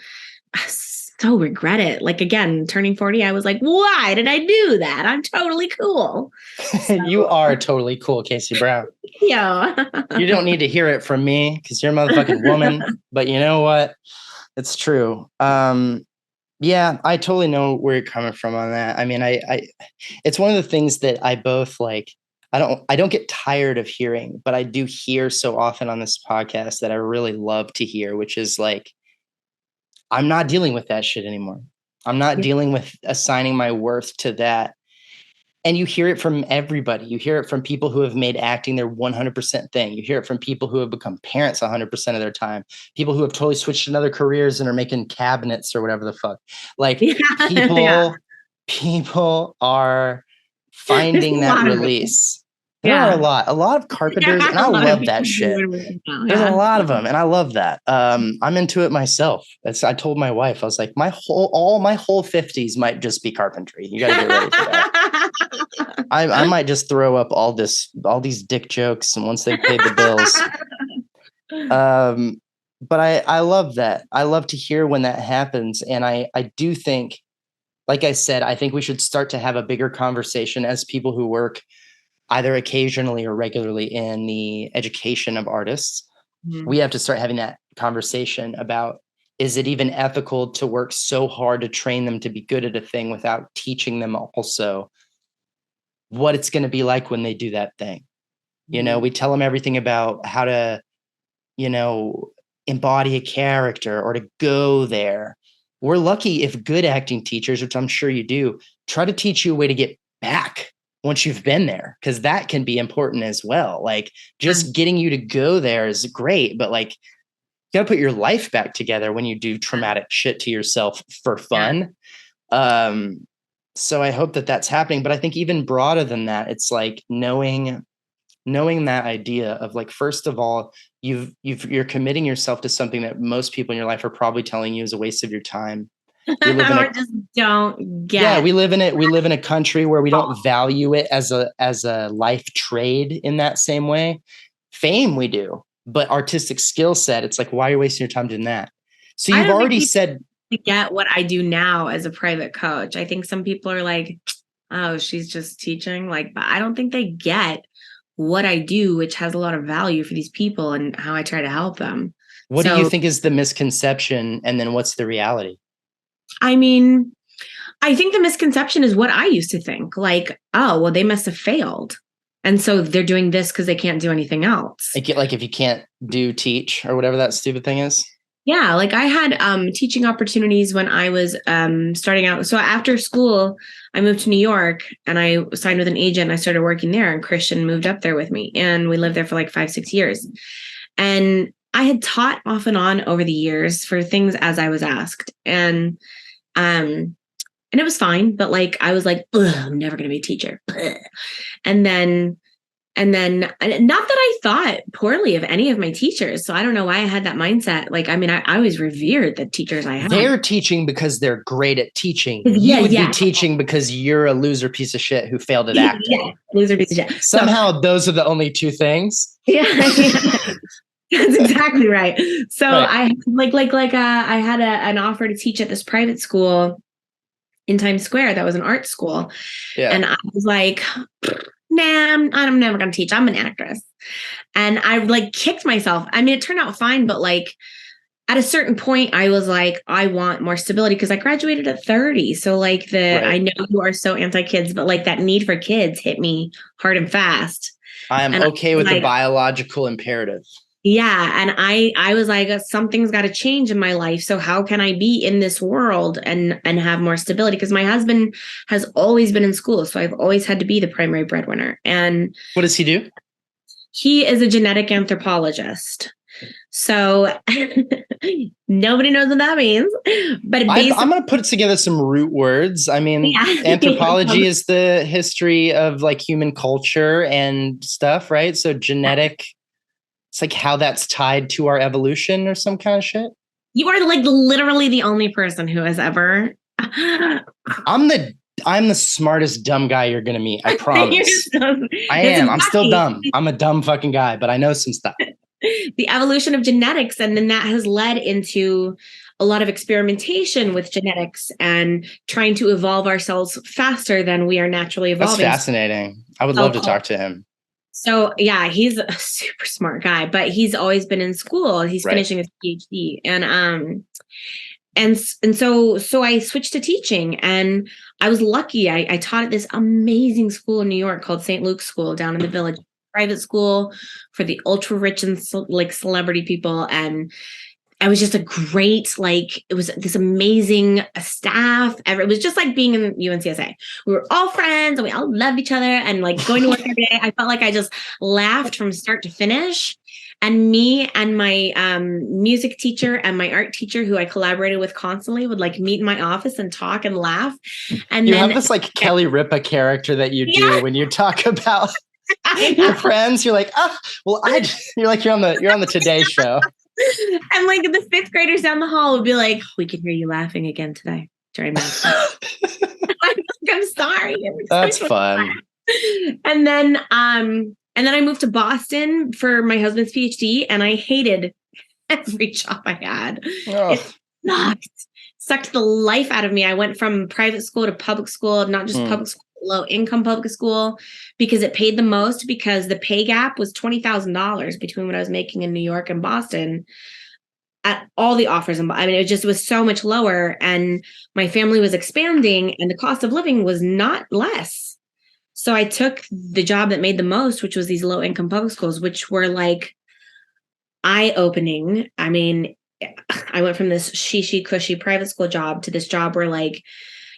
so regret it. Like again, turning 40, I was like, why did I do that? I'm totally cool. So. You are totally cool, Kacie Brown. Yeah. You don't need to hear it from me because you're a motherfucking woman. But you know what? It's true. Yeah, I totally know where you're coming from on that. I mean, I it's one of the things that I both like. I don't get tired of hearing, but I do hear so often on this podcast that I really love to hear, which is like, I'm not dealing with that shit anymore. I'm not dealing with assigning my worth to that. And you hear it from everybody. You hear it from people who have made acting their 100% thing. You hear it from people who have become parents 100% of their time. People who have totally switched to other careers and are making cabinets or whatever the fuck. Like Yeah, yeah. people are There's a finding that lot of it. release. There are Yeah. a lot of There carpenters, and are I a lot of love people that shit. doing it now. There's a Yeah. lot of them, and I love that. I'm into it myself. I told my wife, I was like, all my whole 50s might just be carpentry. You got to get ready for that. I might just throw up all these dick jokes, and once they've paid the bills. But I love that. I love to hear when that happens, and I do think, like I said, I think we should start to have a bigger conversation as people who work either occasionally or regularly in the education of artists. We have to start having that conversation about, is it even ethical to work so hard to train them to be good at a thing without teaching them also what it's going to be like when they do that thing? You know, we tell them everything about how to, embody a character or to go there. We're lucky if good acting teachers, which I'm sure you do, try to teach you a way to get back once you've been there, because that can be important as well. Like just getting you to go there is great, but like you got to put your life back together when you do traumatic shit to yourself for fun. So I hope that that's happening, but I think even broader than that, it's like knowing that idea of like, first of all, you're committing yourself to something that most people in your life are probably telling you is a waste of your time. We live in or just don't get. Yeah, we live in a country where we don't value it as a life trade in that same way. Fame we do, but artistic skill set, it's like, why are you wasting your time doing that? So you've already said to get what I do now as a private coach. I think some people are like, oh, she's just teaching. Like, but I don't think they get what I do, which has a lot of value for these people and how I try to help them. What do you think is the misconception? And then what's the reality? I mean, I think the misconception is what I used to think, like, oh, well, they must have failed. And so they're doing this because they can't do anything else. Like if you can't teach or whatever that stupid thing is. Yeah, like I had teaching opportunities when I was starting out. So after school, I moved to New York and I signed with an agent and I started working there, and Christian moved up there with me. And we lived there for like 5-6 years. And I had taught off and on over the years for things as I was asked. And it was fine, but like I was like, I'm never going to be a teacher. And then not that I thought poorly of any of my teachers. So I don't know why I had that mindset. Like, I mean, I always revered the teachers I had. They're teaching because they're great at teaching. You would be teaching because you're a loser piece of shit who failed at acting. Yeah, loser piece of shit. Somehow those are the only two things. Yeah. That's exactly right. So right. I had an offer to teach at this private school in Times Square. That was an art school. Yeah. And I was like, nah, I'm never going to teach. I'm an actress. And I like kicked myself. I mean, it turned out fine, but like at a certain point I was like, I want more stability because I graduated at 30. So like I know you are so anti-kids, but like that need for kids hit me hard and fast. I'm okay with the biological imperative. Yeah. And I was like, something's got to change in my life. So how can I be in this world and have more stability? Because my husband has always been in school. So I've always had to be the primary breadwinner. And what does he do? He is a genetic anthropologist. So nobody knows what that means. But I'm going to put together some root words. I mean, anthropology is the history of like human culture and stuff, right? So genetic... It's like how that's tied to our evolution or some kind of shit. You are like literally the only person who has ever. I'm the smartest dumb guy you're going to meet. I promise. I am. I'm still dumb. I'm a dumb fucking guy, but I know some stuff. The evolution of genetics. And then that has led into a lot of experimentation with genetics and trying to evolve ourselves faster than we are naturally evolving. That's fascinating. I would love to talk to him. So yeah, he's a super smart guy, but he's always been in school. He's finishing his PhD, and so I switched to teaching, and I was lucky. I taught at this amazing school in New York called St. Luke's School down in the Village, private school for the ultra rich and like celebrity people, and I was just a great, like, it was this amazing staff. It was just like being in UNCSA. We were all friends and we all loved each other, and like going to work every day. I felt like I just laughed from start to finish. And me and my music teacher and my art teacher, who I collaborated with constantly, would like meet in my office and talk and laugh. And you then have this like Kelly Ripa character that you do when you talk about your friends. You're like, oh, well, you're like, you're on the Today Show. And like the fifth graders down the hall would be like, we can hear you laughing again today during math. I'm sorry. That's fun. And then I moved to Boston for my husband's PhD, and I hated every job I had. Oh. It sucked the life out of me. I went from private school to public school, not just public school, low income public school, because it paid the most, because the pay gap was $20,000 between what I was making in New York and Boston at all the offers. I mean, it was so much lower, and my family was expanding and the cost of living was not less. So I took the job that made the most, which was these low income public schools, which were like eye-opening. I mean, I went from this cushy private school job to this job where like,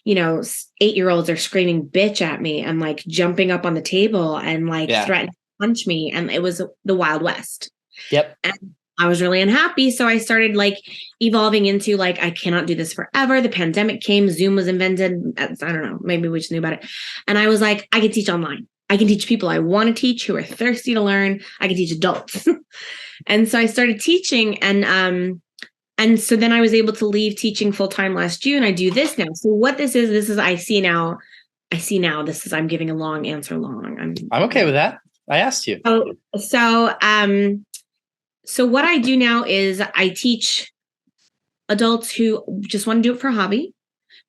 8-year-olds are screaming bitch at me and like jumping up on the table and like threatening to punch me. And it was the Wild West. Yep. And I was really unhappy. So I started like evolving into like, I cannot do this forever. The pandemic came, Zoom was invented. I don't know, maybe we just knew about it. And I was like, I can teach online. I can teach people I want to teach, who are thirsty to learn. I can teach adults. And so I started teaching, and so then I was able to leave teaching full-time last June. I do this now. So what this is I see now, I'm giving a long answer long. I'm okay with that. I asked you. So what I do now is I teach adults who just want to do it for a hobby,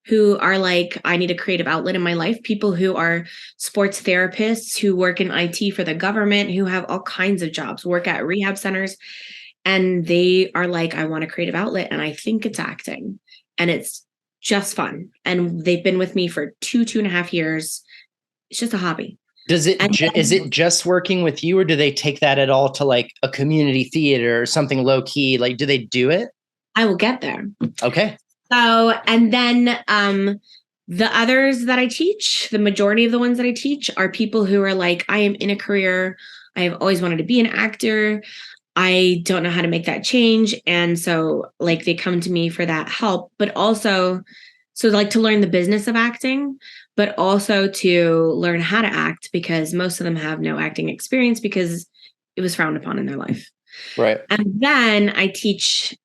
who are like, I need a creative outlet in my life. People who are sports therapists, who work in IT for the government, who have all kinds of jobs, work at rehab centers. And they are like, I want a creative outlet. And I think it's acting. And it's just fun. And they've been with me for 2.5 years. It's just a hobby. Is it just working with you, or do they take that at all to like a community theater or something low key? Like, do they do it? I will get there. Okay. So, and then the others that I teach, the majority of the ones that I teach are people who are like, I am in a career. I have always wanted to be an actor. I don't know how to make that change. And so like they come to me for that help, but also, so like to learn the business of acting, but also to learn how to act, because most of them have no acting experience because it was frowned upon in their life. Right. And then I teach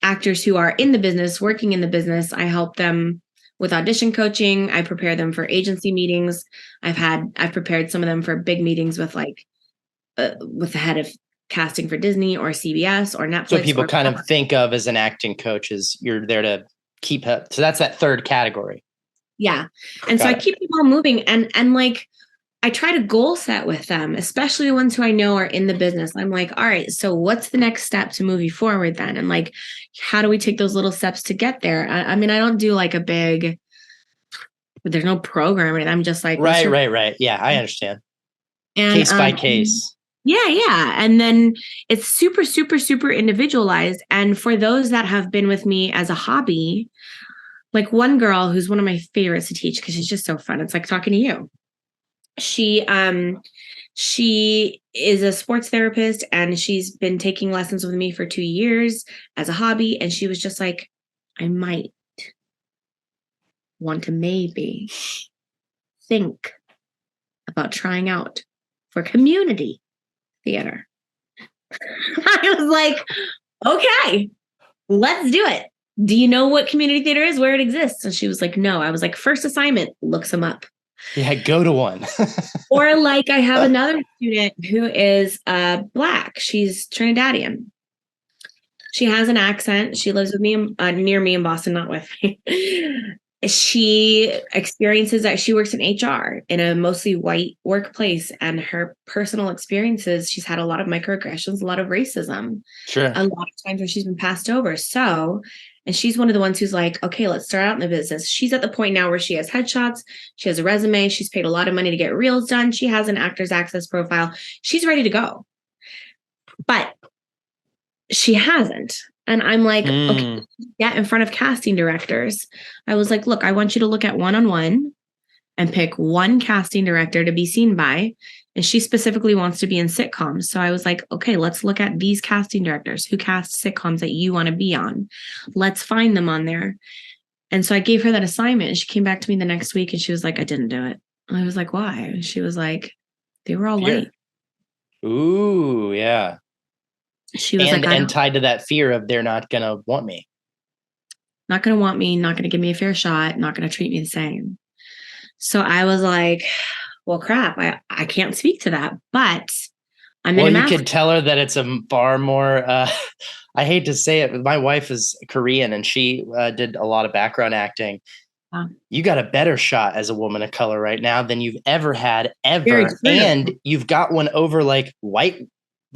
actors who are in the business, working in the business. I help them with audition coaching. I prepare them for agency meetings. I've prepared some of them for big meetings with like, with the head of casting for Disney or CBS or Netflix. So people kind of think of as an acting coach is you're there to keep up. So that's that third category. Yeah. And so I keep them all moving, and like, I try to goal set with them, especially the ones who I know are in the business. I'm like, all right, so what's the next step to move you forward then? And like, how do we take those little steps to get there? I mean, I don't do like a big, there's no program. And I'm just like, right. Yeah, I understand. And, case by case. Yeah. And then it's super, super, super individualized. And for those that have been with me as a hobby, like one girl who's one of my favorites to teach because she's just so fun. It's like talking to you. She is a sports therapist, and she's been taking lessons with me for 2 years as a hobby. And she was just like, I might want to maybe think about trying out for community theater. I was like, okay, let's do it. Do you know what community theater is, where it exists? And she was like, no. I was like, first assignment, look some up. Yeah, go to one. Or like I have another student who is Black. She's Trinidadian. She has an accent. She lives with me near me in Boston, not with me. She experiences that she works in HR in a mostly white workplace, and her personal experiences, she's had a lot of microaggressions, a lot of racism, sure, a lot of times where she's been passed over. So, and she's one of the ones who's like, okay, let's start out in the business. She's at the point now where she has headshots, she has a resume, she's paid a lot of money to get reels done, she has an Actors Access profile, she's ready to go. But she hasn't. And I'm like, okay, Mm. get in front of casting directors. I was like, look, I want you to look at one-on-one and pick one casting director to be seen by. And she specifically wants to be in sitcoms. So I was like, okay, let's look at these casting directors who cast sitcoms that you want to be on. Let's find them on there. And so I gave her that assignment. And she came back to me the next week and she was like, I didn't do it. And I was like, why? And she was like, they were all Fear. white. Ooh, yeah. She was like, And tied to that fear of they're not gonna want me. not going to want me, not going to give me a fair shot, not going to treat me the same. So I was like, well, crap, I can't speak to that, but I'm in a you could tell her that it's a far more, I hate to say it, but my wife is Korean and she did a lot of background acting. You got a better shot as a woman of color right now than you've ever had ever. And you've got one over like white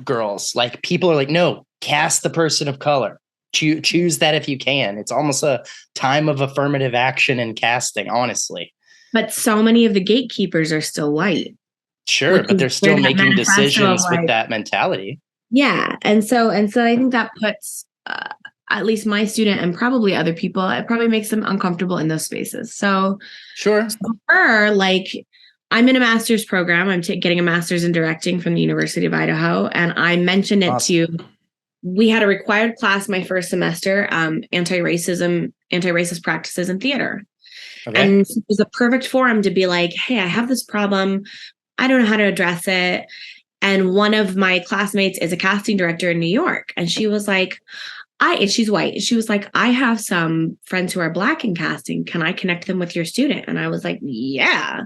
girls. Like people are like, no, cast the person of color. Choose that if you can. It's almost a time of affirmative action in casting, honestly. But so many of the gatekeepers are still white. Sure, but they're still making decisions with that mentality. Yeah. And so I think that puts at least my student and probably other people, it probably makes them uncomfortable in those spaces. So sure. So for her, like I'm in a master's program. I'm getting a master's in directing from the University of Idaho. And I mentioned it to you. We had a required class my first semester, anti-racist practices in theater. Okay. And it was a perfect forum to be like, hey, I have this problem. I don't know how to address it. And one of my classmates is a casting director in New York. And she was like, and she's white. She was like, I have some friends who are Black in casting. Can I connect them with your student? And I was like, yeah.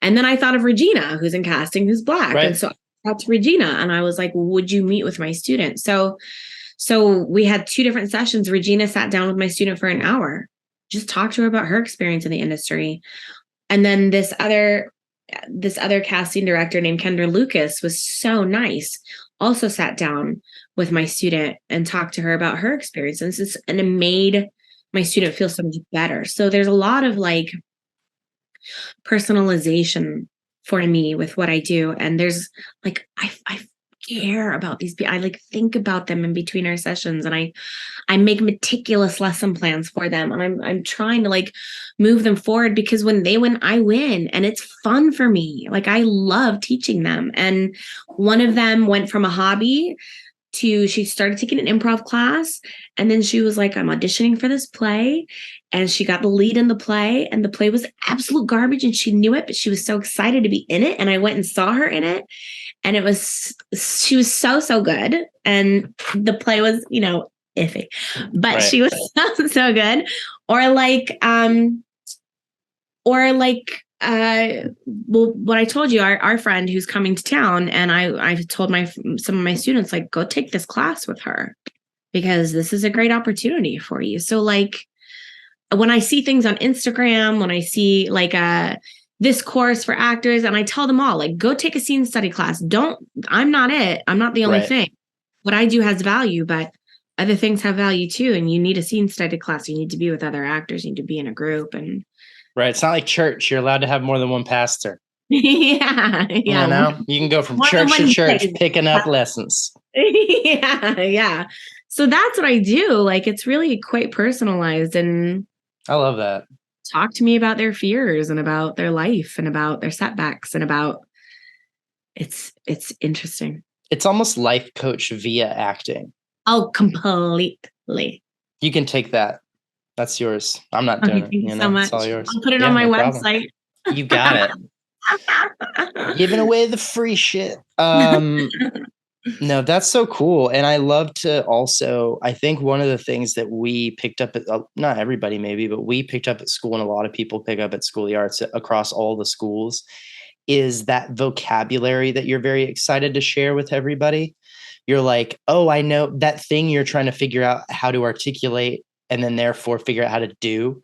And then I thought of Regina, who's in casting, who's Black. Right. And so that's Regina. And I was like, would you meet with my student? So we had 2 different sessions. Regina sat down with my student for an hour, just talked to her about her experience in the industry. And then this other casting director named Kendra Lucas was so nice, also sat down with my student and talked to her about her experiences, and it made my student feel so much better. So there's a lot of like personalization for me with what I do. And there's like, I care about these people. I like think about them in between our sessions, and I make meticulous lesson plans for them. And I'm trying to like move them forward, because when they win, I win. And it's fun for me. Like I love teaching them. And one of them went from a hobby to, she started taking an improv class. And then she was like, I'm auditioning for this play. And she got the lead in the play, and the play was absolute garbage. And she knew it, but she was so excited to be in it. And I went and saw her in it. And she was so good. And the play was, iffy, but she was so good. Or what I told you, our friend who's coming to town, and I told some of my students, like, go take this class with her, because this is a great opportunity for you. So like when I see things on Instagram, when I see like this course for actors, and I tell them all, like, go take a scene study class. I'm not the only thing. What I do has value, but other things have value too. And you need a scene study class. You need to be with other actors. You need to be in a group. And right. It's not like church. You're allowed to have more than one pastor. Yeah. You can go from church to church picking up lessons. Yeah. So that's what I do. Like, it's really quite personalized, and I love that. Talk to me about their fears and about their life and about their setbacks and about it's interesting. It's almost life coach via acting. Oh, completely. You can take that. That's yours. I'm not doing it. Thank you so much. It's all yours. I'll put it on my website. You got it. Giving away the free shit. No, that's so cool. And I love to also, I think one of the things that we picked up at, not everybody maybe, but we picked up at school, and a lot of people pick up at School of the Arts across all the schools, is that vocabulary that you're very excited to share with everybody. You're like, oh, I know that thing you're trying to figure out how to articulate, and then therefore figure out how to do.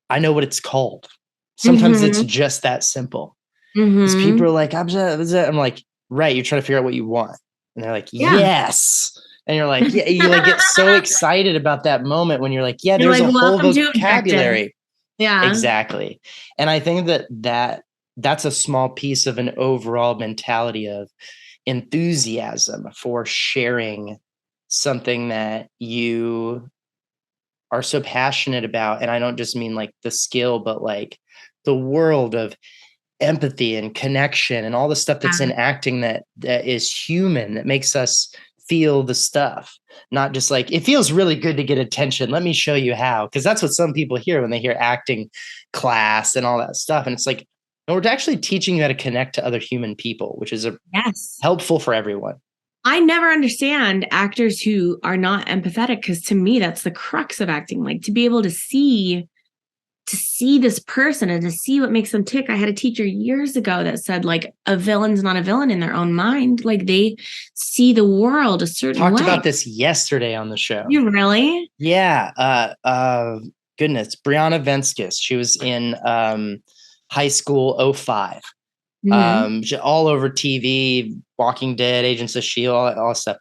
I know what it's called. Sometimes it's just that simple. Because people are like, I'm like, right, you're trying to figure out what you want. And they're like, yes. And you're like, yeah, you like get so excited about that moment when you're like, yeah, there's like, a whole vocabulary. Yeah, exactly. And I think that's a small piece of an overall mentality of enthusiasm for sharing something that you are so passionate about, and I don't just mean like the skill, but like the world of empathy and connection and all the stuff that's in acting that is human, that makes us feel the stuff, not just like, it feels really good to get attention, let me show you how, because that's what some people hear when they hear acting class and all that stuff. And it's like, no, we're actually teaching you how to connect to other human people, which is helpful for everyone. I never understand actors who are not empathetic, because to me, that's the crux of acting. Like, to be able to see this person and to see what makes them tick. I had a teacher years ago that said, like, a villain's not a villain in their own mind. Like, they see the world a certain way. Talked about this yesterday on the show. You really? Yeah. Goodness. Brianna Venskis. She was in High School 05. All over TV, Walking Dead, Agents of S.H.I.E.L.D., all that stuff.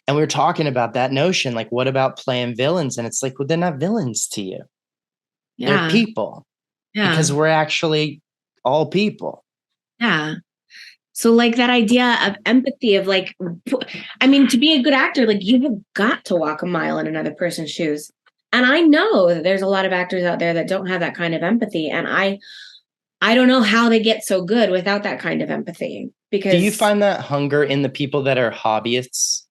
And we were talking about that notion, like, what about playing villains? And it's like, well, they're not villains to you. Yeah. They're people. Yeah. Because we're actually all people. Yeah. So, like, that idea of empathy, of like, I mean, to be a good actor, like, you have got to walk a mile in another person's shoes. And I know that there's a lot of actors out there that don't have that kind of empathy. And I don't know how they get so good without that kind of empathy. Because, do you find that hunger in the people that are hobbyists,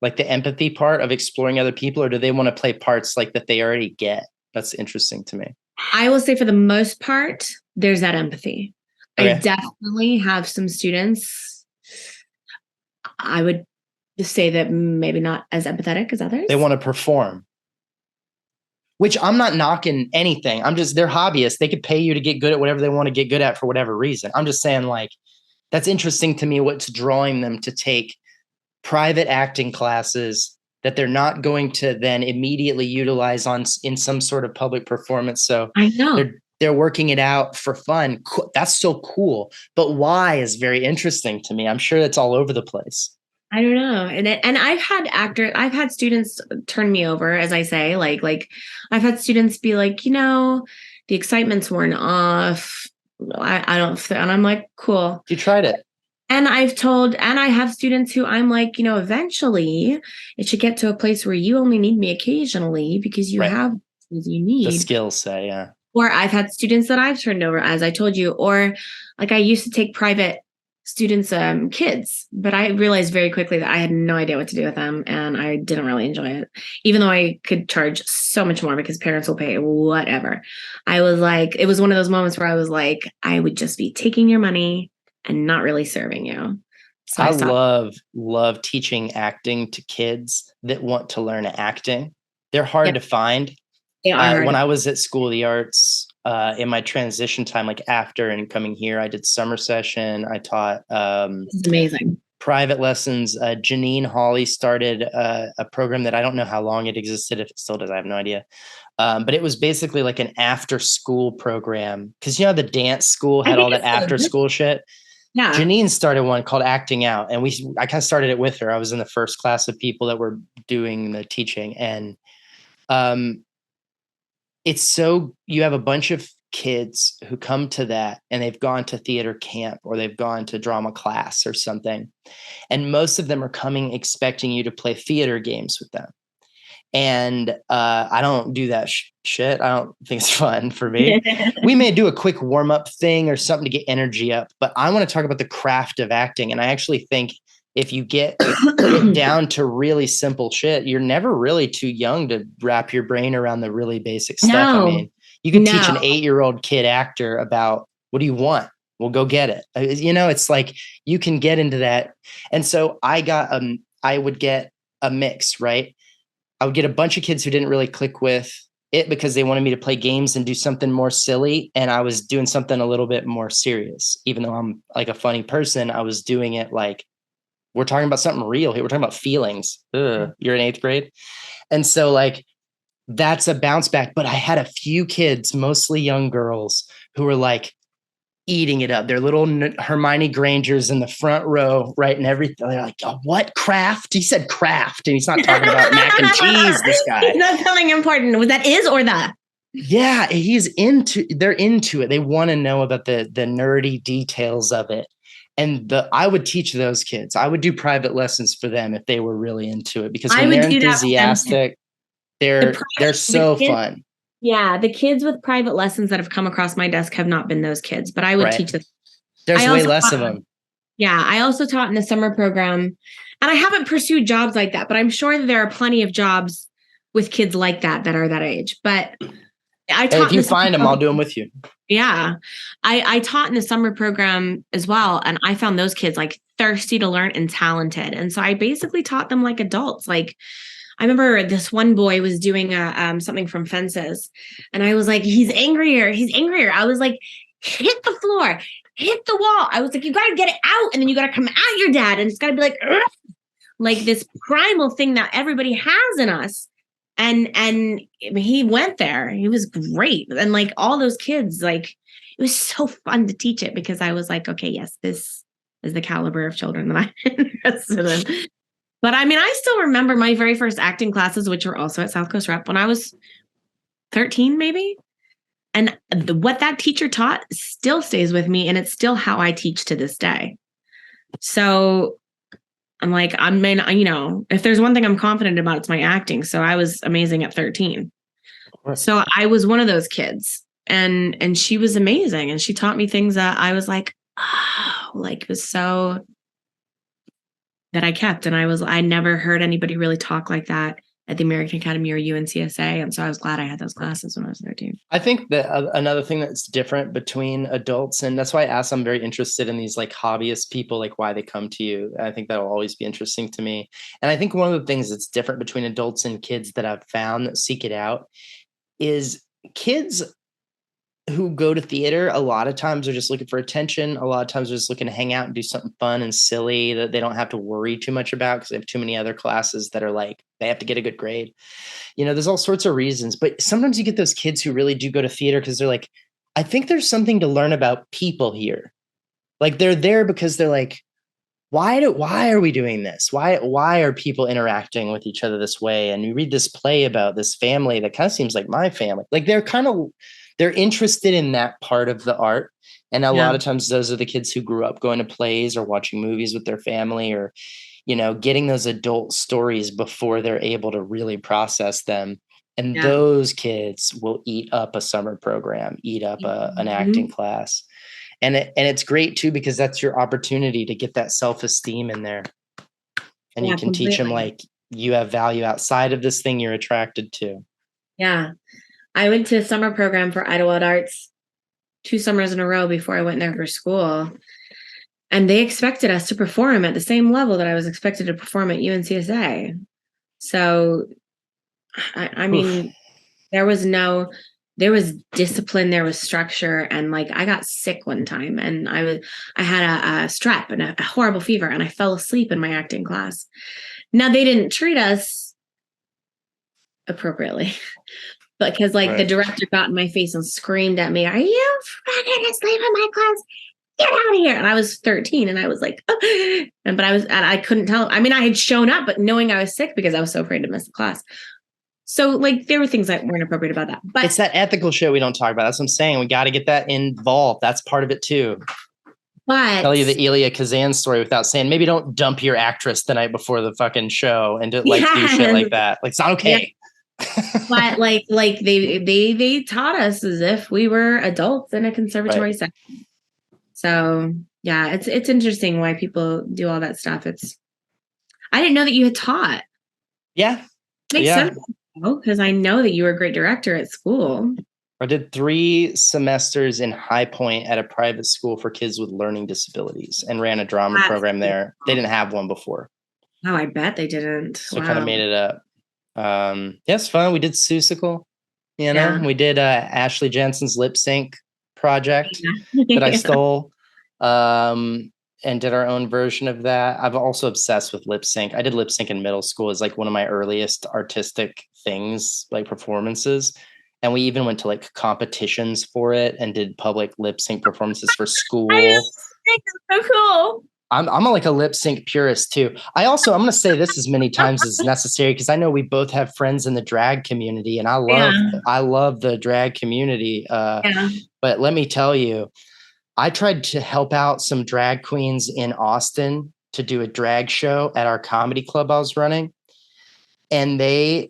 like the empathy part of exploring other people, or do they want to play parts like that they already get? That's interesting to me. I will say, for the most part, there's that empathy. Okay. I definitely have some students, I would say, that maybe not as empathetic as others. They want to perform. Which, I'm not knocking anything. I'm just, they're hobbyists. They could pay you to get good at whatever they want to get good at for whatever reason. I'm just saying, like, that's interesting to me, what's drawing them to take private acting classes that they're not going to then immediately utilize in some sort of public performance. So I know they're working it out for fun. That's so cool. But why is very interesting to me. I'm sure that's all over the place. I don't know. And I've had students turn me over, as I say, like I've had students be like, the excitement's worn off. I don't, and I'm like, cool. You tried it. And I have students who I'm like, eventually it should get to a place where you only need me occasionally because you have what you need. The skill set, yeah. Or I've had students that I've turned over, as I told you, or like I used to take private students, kids, but I realized very quickly that I had no idea what to do with them, and I didn't really enjoy it, even though I could charge so much more because parents will pay whatever. I was like, it was one of those moments where I was like, I would just be taking your money and not really serving you. So I love teaching acting to kids that want to learn acting. They're hard to find. They are. When I was at School of the Arts, in my transition time, like after and coming here, I did summer session. I taught it's amazing private lessons. Janine Hawley started a program that I don't know how long it existed. If it still does, I have no idea. But it was basically like an after school program, because the dance school had all that after school shit. Yeah. Janine started one called Acting Out, and I kind of started it with her. I was in the first class of people that were doing the teaching, and it's so, you have a bunch of kids who come to that and they've gone to theater camp or they've gone to drama class or something. And most of them are coming expecting you to play theater games with them. And I don't do that shit. I don't think it's fun for me. We may do a quick warm up thing or something to get energy up, but I want to talk about the craft of acting. And I actually think if you get down to really simple shit, you're never really too young to wrap your brain around the really basic stuff. I mean, you can teach an 8-year-old kid actor about, what do you want? Well, go get it. It's like, you can get into that. And so I would get a mix, right? I would get a bunch of kids who didn't really click with it because they wanted me to play games and do something more silly. And I was doing something a little bit more serious. Even though I'm like a funny person, I was doing it like, we're talking about something real here. We're talking about feelings. Ugh, you're in 8th grade. And so like, that's a bounce back. But I had a few kids, mostly young girls, who were like eating it up. They're little Hermione Grangers in the front row, right? And everything. They're like, oh, what craft? He said craft. And he's not talking about mac and cheese, this guy. It's not something important. Was that is or that? Yeah, they're into it. They want to know about the nerdy details of it. And I would teach those kids. I would do private lessons for them if they were really into it, because I when would they're do that with them too. enthusiastic, they're so fun. Yeah, the kids with private lessons that have come across my desk have not been those kids, but I would teach them. There's way less of them. Yeah, I also taught in the summer program, and I haven't pursued jobs like that, but I'm sure that there are plenty of jobs with kids like that are that age. But I taught. If you find them, I'll do them with you. Yeah, I taught in the summer program as well, and I found those kids like thirsty to learn and talented, and so I basically taught them like adults. Like, I remember this one boy was doing something from fences, and I was like, he's angrier. I was like, hit the floor, hit the wall. I was like, you got to get it out, and then you got to come at your dad, and it's got to be like this primal thing that everybody has in us. And he went there. He was great. And like all those kids, like it was so fun to teach it, because I was like, okay, yes, this is the caliber of children that I'm interested in. But I mean, I still remember my very first acting classes, which were also at South Coast Rep when I was 13, maybe. And what that teacher taught still stays with me. And it's still how I teach to this day. So I'm like, if there's one thing I'm confident about, it's my acting. So I was amazing at 13. So I was one of those kids, and she was amazing. And she taught me things that I was like, oh, like it was so that I kept. And I never heard anybody really talk like that at the American Academy or UNCSA. And so I was glad I had those classes when I was 13. I think that another thing that's different between adults, and that's why I asked, I'm very interested in these like hobbyist people, like why they come to you. I think that'll always be interesting to me. And I think one of the things that's different between adults and kids that I've found that seek it out is kids who go to theater a lot of times are just looking for attention. A lot of times they're just looking to hang out and do something fun and silly that they don't have to worry too much about, because they have too many other classes that are like, they have to get a good grade. There's all sorts of reasons, but sometimes you get those kids who really do go to theater because they're like, I think there's something to learn about people here. Like they're there because they're like, why are we doing this? Why are people interacting with each other this way? And you read this play about this family that kind of seems like my family. Like they're interested in that part of the art. And a lot of times those are the kids who grew up going to plays or watching movies with their family, or, getting those adult stories before they're able to really process them. And those kids will eat up a summer program, eat up an acting class. And it's great too, because that's your opportunity to get that self-esteem in there. And you can teach them like you have value outside of this thing you're attracted to. Yeah. I went to a summer program for Idlewild Arts 2 summers in a row before I went there for school. And they expected us to perform at the same level that I was expected to perform at UNCSA. So, I mean, there was discipline, there was structure. And like, I got sick one time, and I had a strep and a horrible fever, and I fell asleep in my acting class. Now, they didn't treat us appropriately, because like the director got in my face and screamed at me, "Are you fucking asleep in my class? Get out of here!" And I was 13, and I was like, oh. and I couldn't tell. I mean, I had shown up, but knowing I was sick because I was so afraid to miss the class. So like there were things that weren't appropriate about that. But it's that ethical shit we don't talk about. That's what I'm saying. We got to get that involved. That's part of it too. But tell you the Elia Kazan story without saying, maybe don't dump your actress the night before the fucking show and do shit like that. Like, it's not okay. Yeah. But like they taught us as if we were adults in a conservatory setting. So yeah, it's interesting why people do all that stuff. I didn't know that you had taught. Yeah. Makes sense. Because I know that you were a great director at school. I did 3 semesters in High Point at a private school for kids with learning disabilities, and ran a drama program there. They didn't have one before. Oh, I bet they didn't. So kind of made it up. It's fun. We did Seussical, we did Ashley Jensen's lip sync project that I stole, and did our own version of that. I'm also obsessed with lip sync. I did lip sync in middle school as like one of my earliest artistic things, like performances. And we even went to like competitions for it and did public lip sync performances for school. That's so cool. I'm like a lip sync purist too. I'm going to say this as many times as necessary, because I know we both have friends in the drag community, and I love the drag community. But let me tell you, I tried to help out some drag queens in Austin to do a drag show at our comedy club I was running. And I'm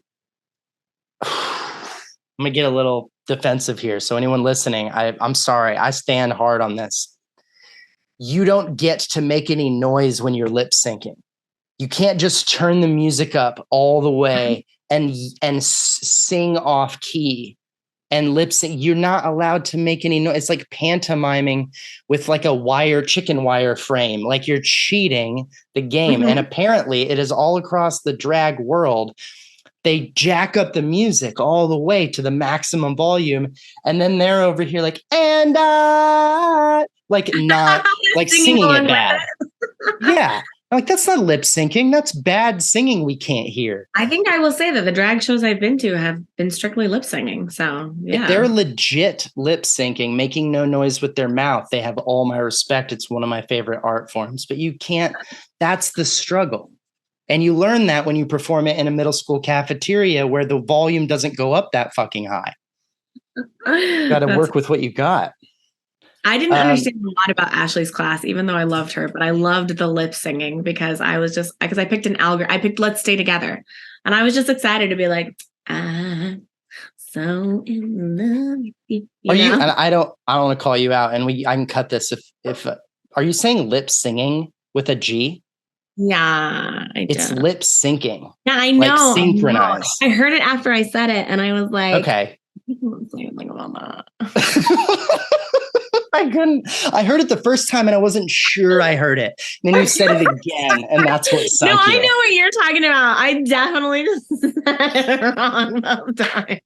going to get a little defensive here. So anyone listening, I'm sorry. I stand hard on this. You don't get to make any noise when you're lip syncing. You can't just turn the music up all the way and sing off key and lip sync. You're not allowed to make any noise. It's like pantomiming with like a chicken wire frame. Like you're cheating the game. And apparently it is all across the drag world. They jack up the music all the way to the maximum volume. And then they're over here like, and like not like singing it bad. Yeah. Like, that's not lip syncing. That's bad singing we can't hear. I think I will say that the drag shows I've been to have been strictly lip singing. So, yeah. If they're legit lip syncing, making no noise with their mouth, they have all my respect. It's one of my favorite art forms. But you can't, that's the struggle. And you learn that when you perform it in a middle school cafeteria where the volume doesn't go up that fucking high. You got to work with what you got. I didn't understand a lot about Ashley's class, even though I loved her, but I loved the lip singing because I picked an algorithm. I picked Let's Stay Together. And I was just excited to be like, I'm so in love. And I don't want to call you out, and I can cut this if are you saying lip singing with a G? Yeah, it's lip syncing. Yeah, I know. Like synchronized. I heard it after I said it, and I was like, okay. I can't say anything about that. I couldn't. I heard it the first time and I wasn't sure I heard it. And then you said it again, and that's what sunk No, I you. know what you're talking about. I definitely just said it wrong both times.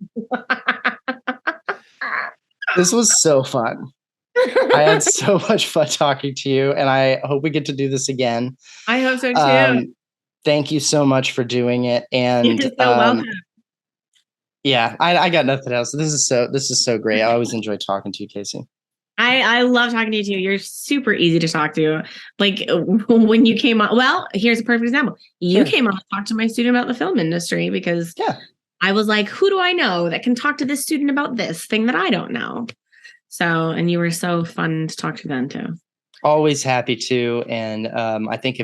This was so fun. I had so much fun talking to you, and I hope we get to do this again. I hope so too. Thank you so much for doing it. And you're so welcome. Yeah, I got nothing else. This is so great. I always enjoy talking to you, Kacie. I love talking to you too. You're super easy to talk to. Like when you came on, well, here's a perfect example. You came on to talk to my student about the film industry because I was like, who do I know that can talk to this student about this thing that I don't know? So, and you were so fun to talk to then too. Always happy to. And I think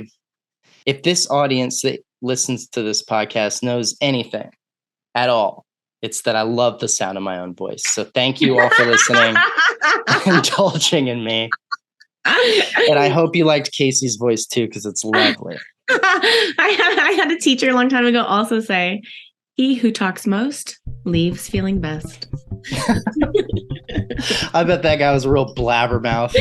if this audience that listens to this podcast knows anything at all, it's that I love the sound of my own voice. So thank you all for listening, indulging in me. And I hope you liked Kacie's voice too, because it's lovely. I had a teacher a long time ago also say, he who talks most leaves feeling best. I bet that guy was a real blabbermouth.